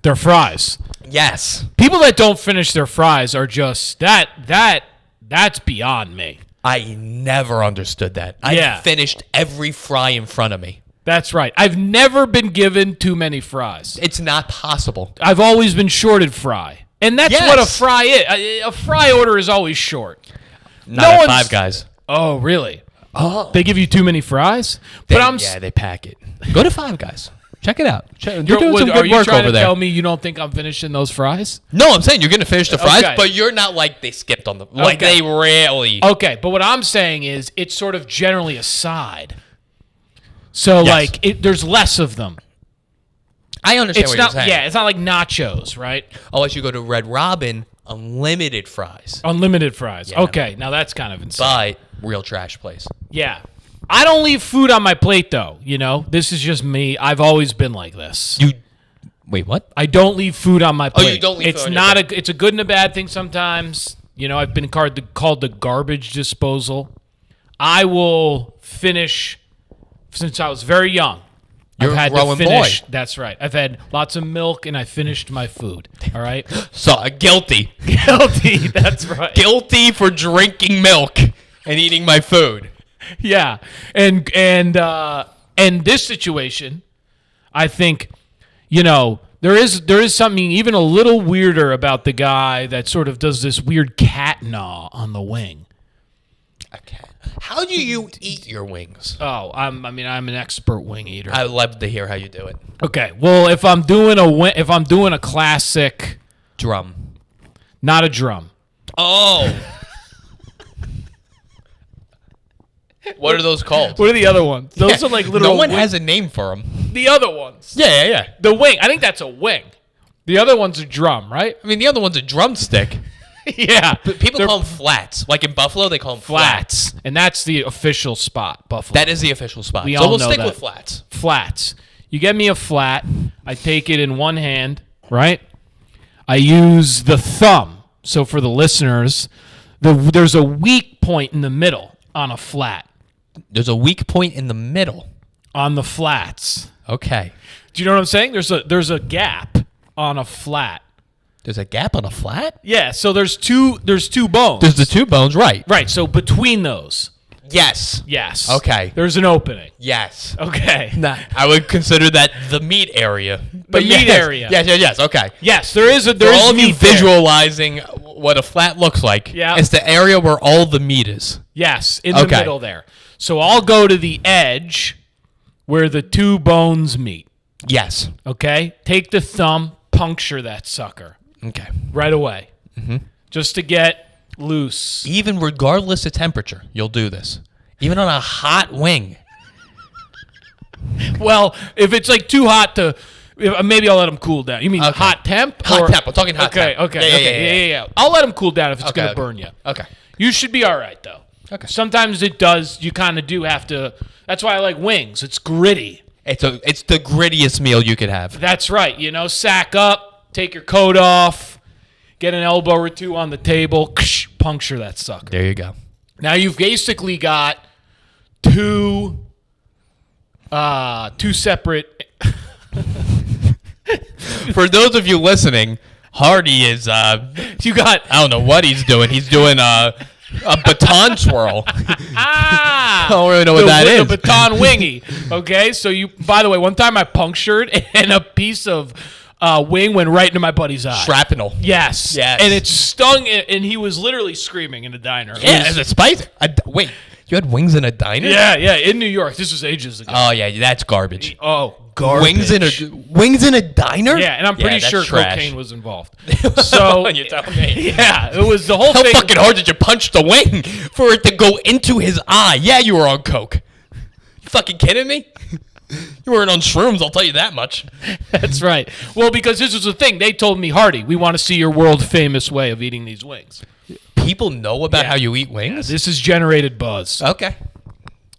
Their fries. Yes. People that don't finish their fries are just that's beyond me. I never understood that. I finished every fry in front of me. That's right. I've never been given too many fries. It's not possible. I've always been shorted fry. And that's what a fry is. A fry order is always short. Not at Five Guys. Oh, really? Oh. They give you too many fries? They pack it. Go to Five Guys. Check it out. You're doing some are good you work trying over to there. tell me you don't think I'm finishing those fries? No, I'm saying you're going to finish the fries, Okay. but you're not like they skipped on the... Like Okay. they rarely... Okay, but what I'm saying is it's sort of generally a side. So, Yes. there's less of them. I understand It's what not, you're saying. yeah, it's not like nachos, right? Unless you go to Red Robin, unlimited fries. Unlimited fries. Yeah. Okay, now that's kind of insane. But real trash place. Yeah. I don't leave food on my plate, though. You know, this is just me. I've always been like this. Wait, what? I don't leave food on my plate. you don't leave it's food on your not it's a good and a bad thing sometimes. You know, I've been called the garbage disposal. I will finish since I was very young. You're I've had a growing to finish. boy. That's right. I've had lots of milk and I finished my food. All right. So, guilty. Guilty. That's right. Guilty for drinking milk and eating my food. Yeah. And this situation, I think, you know, there is something even a little weirder about the guy that sort of does this weird cat gnaw on the wing. Okay. How do you eat your wings? Oh, I'm an expert wing eater. I'd love to hear how you do it. Okay. Well, if I'm doing a classic, Drum. not a drum. Oh. What are those called? What are the other ones? Those are like little. No one wing- has a name for them. the other ones. Yeah. The wing. I think that's a wing. The other one's a drum, right? I mean, the other one's a drumstick. Yeah. But people They're call them flats. Like in Buffalo, they call them flats. flats, and that's the official spot, Buffalo. That is the official spot. We So all we'll know stick that. with flats. Flats. You get me a flat. I take it in one hand, right? I use the thumb. So for the listeners, there's a weak point in the middle on a flat. There's a weak point in the middle. On the flats. Okay. Do you know what I'm saying? There's a gap on a flat. There's a gap on a flat? Yeah, so there's two bones. There's the two bones, right. Right, so between those. Yes. Yes. Okay. There's an opening. Yes. Okay. I would consider that the meat area. But meat area. Yes. Okay. Yes, there is For all of you meat there. visualizing what a flat looks like, Yeah. it's the area where all the meat is. Yes, in the Okay. middle there. So I'll go to the edge where the two bones meet. Yes. Okay? Take the thumb, puncture that sucker Okay. right away. Just to get loose. Even regardless of temperature, you'll do this. Even on a hot wing. Well, if it's like too hot to maybe I'll let them cool down. You mean Okay. hot temp? Hot temp. I'm talking hot temp. Okay. Yeah. I'll let them cool down if it's going to Okay. burn you. Okay. You should be all right, though. Okay. Sometimes it does. You kind of do have to. That's why I like wings. It's gritty. It's the grittiest meal you could have. That's right. You know, sack up, take your coat off, get an elbow or two on the table, puncture that sucker. There you go. Now you've basically got two separate. For those of you listening, Hardy is You got I don't know what he's doing. He's doing a baton twirl. I don't really know what that is. The baton wingy. Okay, so by the way, one time I punctured and a piece of wing went right into my buddy's eye. Shrapnel. Yes. Yes. And it stung, and he was literally screaming in the diner. Yeah, is it spicy? Wait, You had wings in a diner? Yeah, in New York. This was ages ago. Oh yeah, that's garbage. Oh, garbage. Wings in a diner? Yeah, and I'm pretty sure trash. cocaine was involved. So you tell me. Yeah, it was the whole How thing. fucking hard did you punch the wing for it to go into his eye? Yeah, you were on coke. You fucking kidding me? You weren't on shrooms, I'll tell you that much. That's right. Well, because this was the thing. They told me, Hardy, we want to see your world famous way of eating these wings. People know about how you eat wings? This has generated buzz. Okay.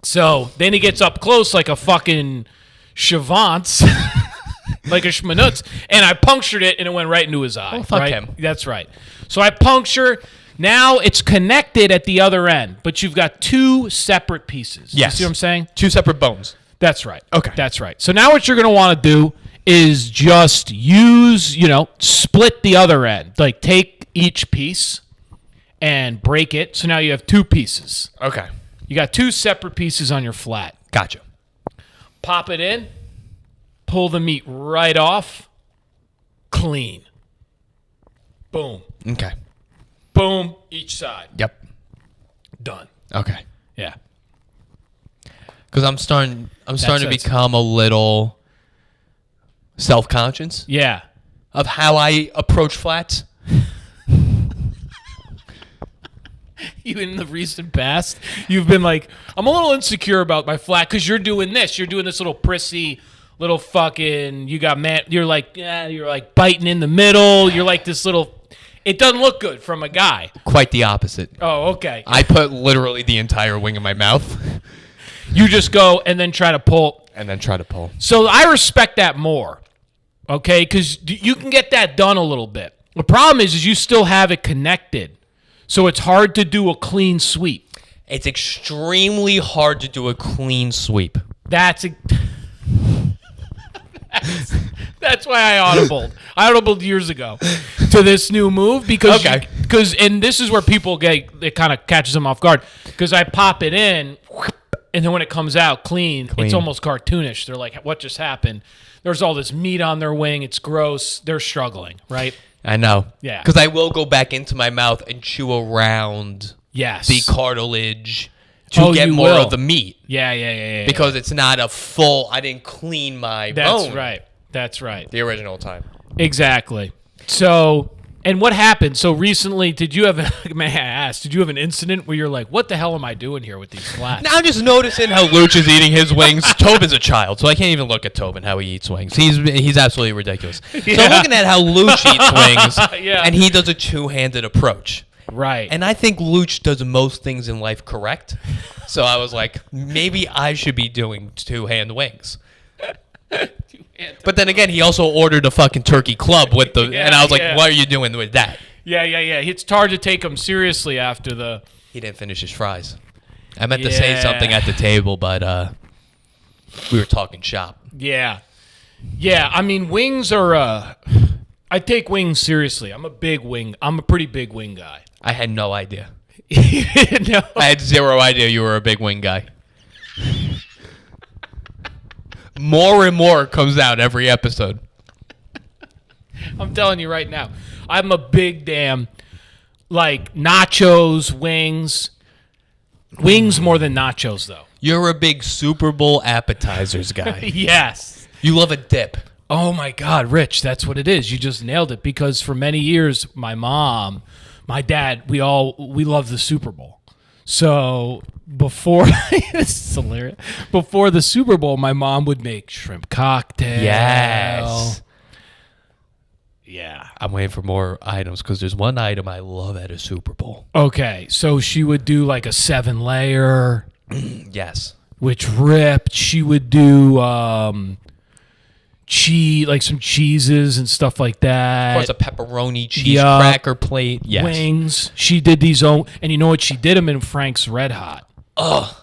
So then he gets up close like a fucking Chavauntz, like a schmanutz, and I punctured it, and it went right into his eye. Oh, fuck right? him. That's right. So I puncture. Now it's connected at the other end, but you've got two separate pieces. Yes. You see what I'm saying? Two separate bones. That's right. Okay. That's right. So now what you're going to want to do is just split the other end. Like take each piece and break it. So now you have two pieces. Okay. You got two separate pieces on your flat. Gotcha. Pop it in. Pull the meat right off. Clean. Boom. Okay. Boom. Each side. Yep. Done. Okay. Yeah. Because I'm starting to it. become a little self-conscious Yeah. of how I approach flats. You in the recent past, you've been like, I'm a little insecure about my flat because you're doing this. You're doing this little prissy, little fucking. You're like biting in the middle. You're like this little. It doesn't look good from a guy. Quite the opposite. Oh, okay. I put literally the entire wing in my mouth. You just go and then try to pull. And then try to pull. So I respect that more, okay? Because you can get that done a little bit. The problem is you still have it connected. So it's hard to do a clean sweep. It's extremely hard to do a clean sweep. That's why I audibled. I audibled years ago to this new move because and this is where people it kind of catches them off guard because I pop it in and then when it comes out clean, it's almost cartoonish. They're like, what just happened? There's all this meat on their wing. It's gross. They're struggling, right? I know. Yeah. Because I will go back into my mouth and chew around the cartilage to get more of the meat. Yeah. Because it's not a full, I didn't clean my bone. That's right. The original time. Exactly. So, and what happened? So recently, did you have an incident where you're like, what the hell am I doing here with these flats? Now I'm just noticing how Luch is eating his wings. Tobin's a child, so I can't even look at Tobin how he eats wings. He's absolutely ridiculous. So I'm looking at how Luch eats wings, and he does a two-handed approach. Right. And I think Luch does most things in life correct. So I was like, maybe I should be doing two-hand wings. But then again, he also ordered a fucking turkey club with the, and I was like, what are you doing with that? Yeah. It's hard to take him seriously after the. He didn't finish his fries. I meant to say something at the table, but we were talking shop. Yeah. I mean, wings are. I take wings seriously. I'm a pretty big wing guy. I had no idea. No. I had zero idea you were a big wing guy. More and more comes out every episode. I'm telling you right now. I'm a big damn, like, nachos, wings. Wings more than nachos, though. You're a big Super Bowl appetizers guy. Yes. You love a dip. Oh, my God, Rich, that's what it is. You just nailed it. Because for many years, my mom, my dad, we love the Super Bowl. So before this is hilarious. Before the Super Bowl, my mom would make shrimp cocktail. Yes. Yeah. I'm waiting for more items because there's one item I love at a Super Bowl. Okay, so she would do like a 7-layer. Yes. Which ripped. She would do cheese, like some cheeses and stuff like that. Of course, a pepperoni cheese cracker plate. Yes. Wings. She did these own, and you know what? She did them in Frank's Red Hot. Ugh.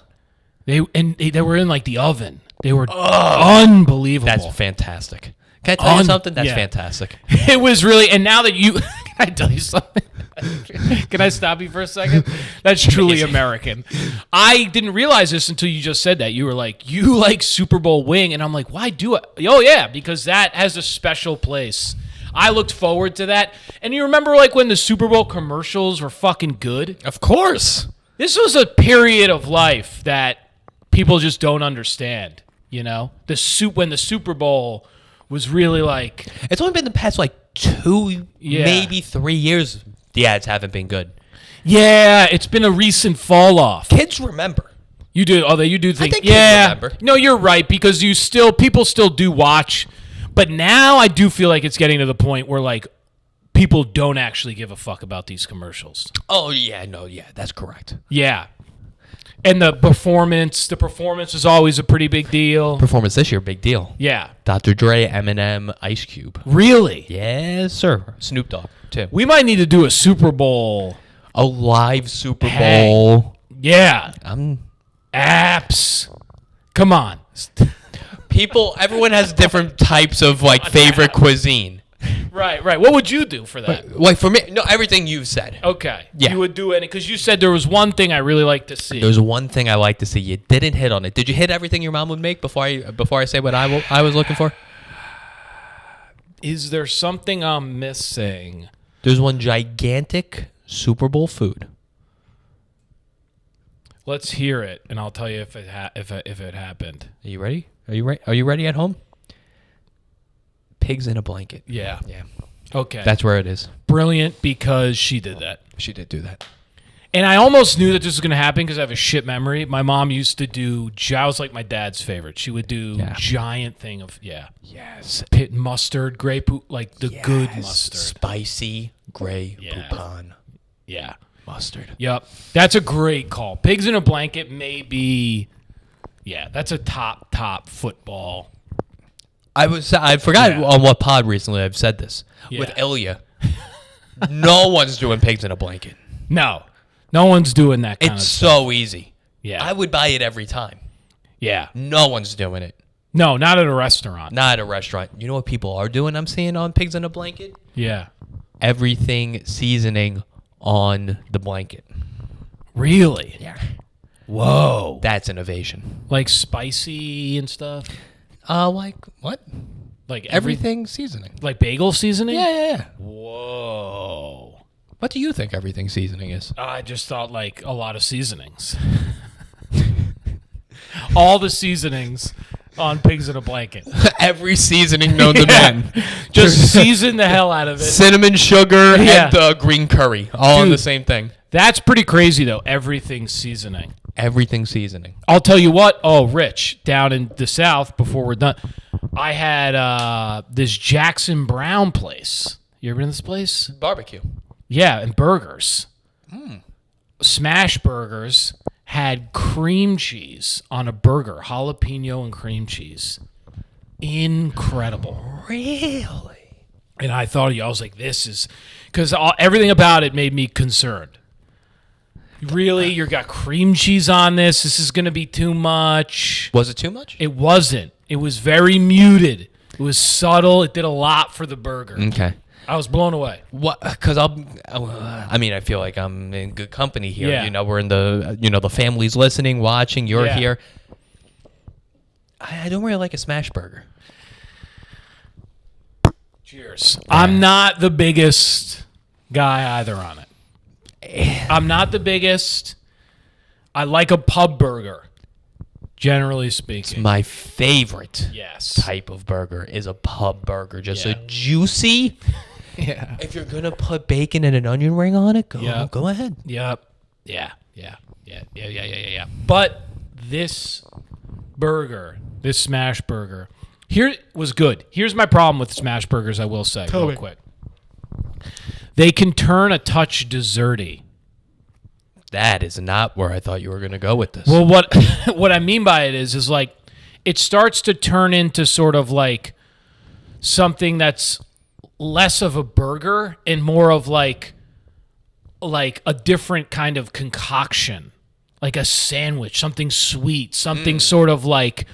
They were in like the oven. They were unbelievable. That's fantastic. Can I tell you something? That's fantastic. It was really, and now that can I tell you something? Can I stop you for a second? That's truly American. I didn't realize this until you just said that. You were like, you like Super Bowl wing, and I'm like, why do it? Oh yeah, because that has a special place. I looked forward to that. And you remember like when the Super Bowl commercials were fucking good? Of course. This was a period of life that people just don't understand. You know, when the Super Bowl was really like. It's only been the past like 2, maybe 3 years. The ads haven't been good. Yeah, it's been a recent fall off. Kids remember. You do, although you do think, I think kids remember. No, you're right, because people still do watch, but now I do feel like it's getting to the point where like people don't actually give a fuck about these commercials. Oh yeah, that's correct. Yeah, and the performance is always a pretty big deal. Performance this year, big deal. Yeah, Dr. Dre, Eminem, Ice Cube. Really? Yes, sir. Snoop Dogg too. We might need to do a Super Bowl. A live Super Bowl. Yeah. I'm Apps. Come on. everyone has different types of like favorite cuisine. Right. What would you do for that? Like for me, no, everything you've said. Okay. Yeah. You would do any, because you said there was one thing I really like to see. There's one thing I like to see. You didn't hit on it. Did you hit everything your mom would make before I say what I was looking for? Is there something I'm missing? There's one gigantic Super Bowl food. Let's hear it, and I'll tell you if it happened. Are you ready? Are you ready at home? Pigs in a blanket. Yeah. Yeah. Okay. That's where it is. Brilliant, because she did that. She did do that. And I almost knew that this was going to happen because I have a shit memory. My mom used to do, I was like my dad's favorite. She would do giant thing of, Yes. pit mustard, Grey Poupon, like the good mustard. Spicy Grey Poupon. Yeah. Mustard. Yep. That's a great call. Pigs in a blanket may be, that's a top football. I forgot on what pod recently I've said this. With Ilya. No one's doing pigs in a blanket. No one's doing that kind of stuff. It's so easy. Yeah. I would buy it every time. Yeah. No one's doing it. No, not at a restaurant. Not at a restaurant. You know what people are doing I'm seeing on pigs in a blanket? Yeah. Everything seasoning on the blanket. Really? Yeah. Whoa. That's innovation. Like spicy and stuff? Like what? Like everything seasoning. Like bagel seasoning? Yeah. Whoa. What do you think everything seasoning is? I just thought like a lot of seasonings. All the seasonings on pigs in a blanket. Every seasoning known to man. Just season the hell out of it. Cinnamon, sugar, and green curry. All in the same thing. That's pretty crazy, though. Everything seasoning. Everything seasoning. I'll tell you what. Oh, Rich, down in the South, before we're done, I had this Jackson Brown place. You ever been to this place? Barbecue. Yeah, and burgers. Smash Burgers had cream cheese on a burger, jalapeno and cream cheese. Incredible. Really? And I thought, I was like, this is, because everything about it made me concerned. Really? You got cream cheese on this? This is going to be too much. Was it too much? It wasn't. It was very muted. It was subtle. It did a lot for the burger. Okay. I was blown away. What? Because I feel like I'm in good company here. Yeah. You know, we're in the, the family's listening, watching. You're here. I don't really like a smash burger. Cheers. I'm not the biggest guy either on it. I'm not the biggest. I like a pub burger, generally speaking. My favorite type of burger is a pub burger. Just a juicy. Yeah. If you're gonna put bacon and an onion ring on it, go ahead. Yep. Yeah. But this burger, this smash burger, here was good. Here's my problem with smash burgers, I will say real quick. They can turn a touch desserty. That is not where I thought you were going to go with this. Well, what I mean by it is like it starts to turn into sort of like something that's less of a burger and more of like a different kind of concoction, like a sandwich, something sweet, something sort of like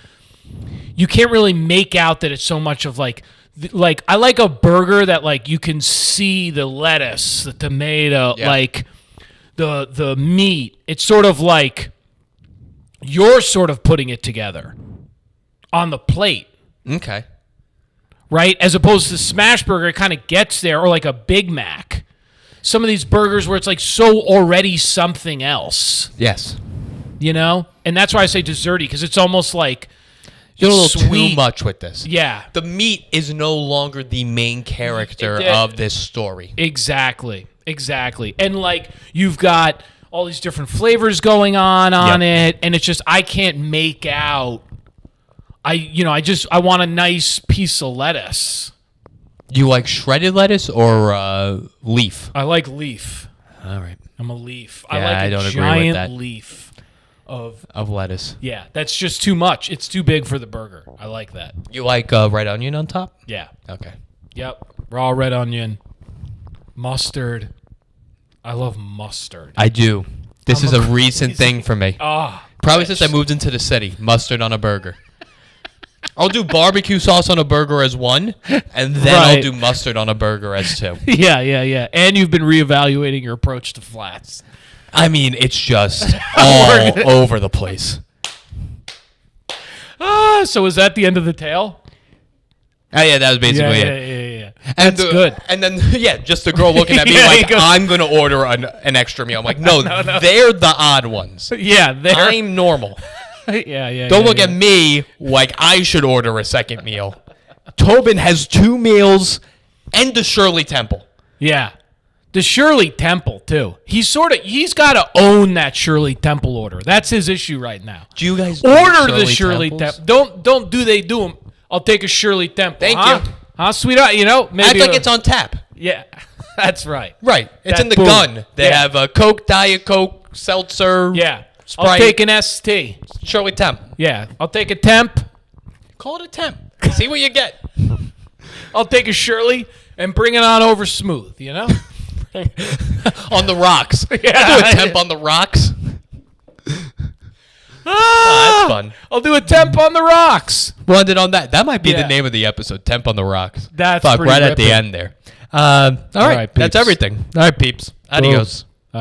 you can't really make out that it's so much of like I like a burger that like you can see the lettuce, the tomato, like the meat. It's sort of like you're sort of putting it together on the plate. Okay. Right? As opposed to smash burger, it kind of gets there, or like a Big Mac. some of these burgers where it's like so already something else, Yes. you know? And that's why I say desserty, because it's almost like You're a little sweet. too much with this. Yeah, The meat is no longer the main character It- of this story. exactly. And like you've got all these different flavors going on it, and it's just I can't make out. I want a nice piece of lettuce. You like shredded lettuce or leaf? I like leaf. All right. I'm a leaf. Yeah, I like I a don't agree with giant that. leaf of Lettuce. yeah. That's just too much. It's too big for the burger. I like that. You like red onion on top? Yeah. Okay. Yep. Raw red onion, mustard. I love mustard. I do. This I'm is a a recent thing for me. Ah, Probably since I moved into the city. Mustard on a burger. I'll do barbecue sauce on a burger as one, and then I'll Right. do mustard on a burger as two. yeah. And you've been reevaluating your approach to flats. I mean, it's just all over the place. So is that the end of the tale? Oh, yeah, that was basically it. Yeah. And That's good. And then, yeah, just the girl looking at me Yeah, like, he goes- I'm going to order an extra meal. I'm like, no, they're the odd ones. Yeah, there. I'm normal. yeah. Don't look at me like I should order a second meal. Tobin has 2 meals and the Shirley Temple. Yeah. The Shirley Temple, too. He's got to own that Shirley Temple order. That's his issue right now. Do you guys do Order the Shirley Temples? Temple. Don't do they do them. I'll take a Shirley Temple. Thank huh? you. Huh, sweetheart? You know, maybe Act like it's on tap. Yeah, that's right. Right. It's That in the boom. gun. They Yeah. have a Coke, Diet Coke, Seltzer, Yeah. I'll Sprite, take an ST. Shirley Temp. Yeah. I'll take a temp. Call it a temp. See what you get. I'll take a Shirley and bring it on over smooth, you know? On the rocks. Yeah. I'll do a temp on the rocks. That's fun. I'll do a temp on the rocks. We'll end it on that. That might be Yeah. the name of the episode, Temp on the Rocks. That's Fuck, pretty right at the ripping. end there. All right, right, that's peeps. everything. All right, peeps. Adios.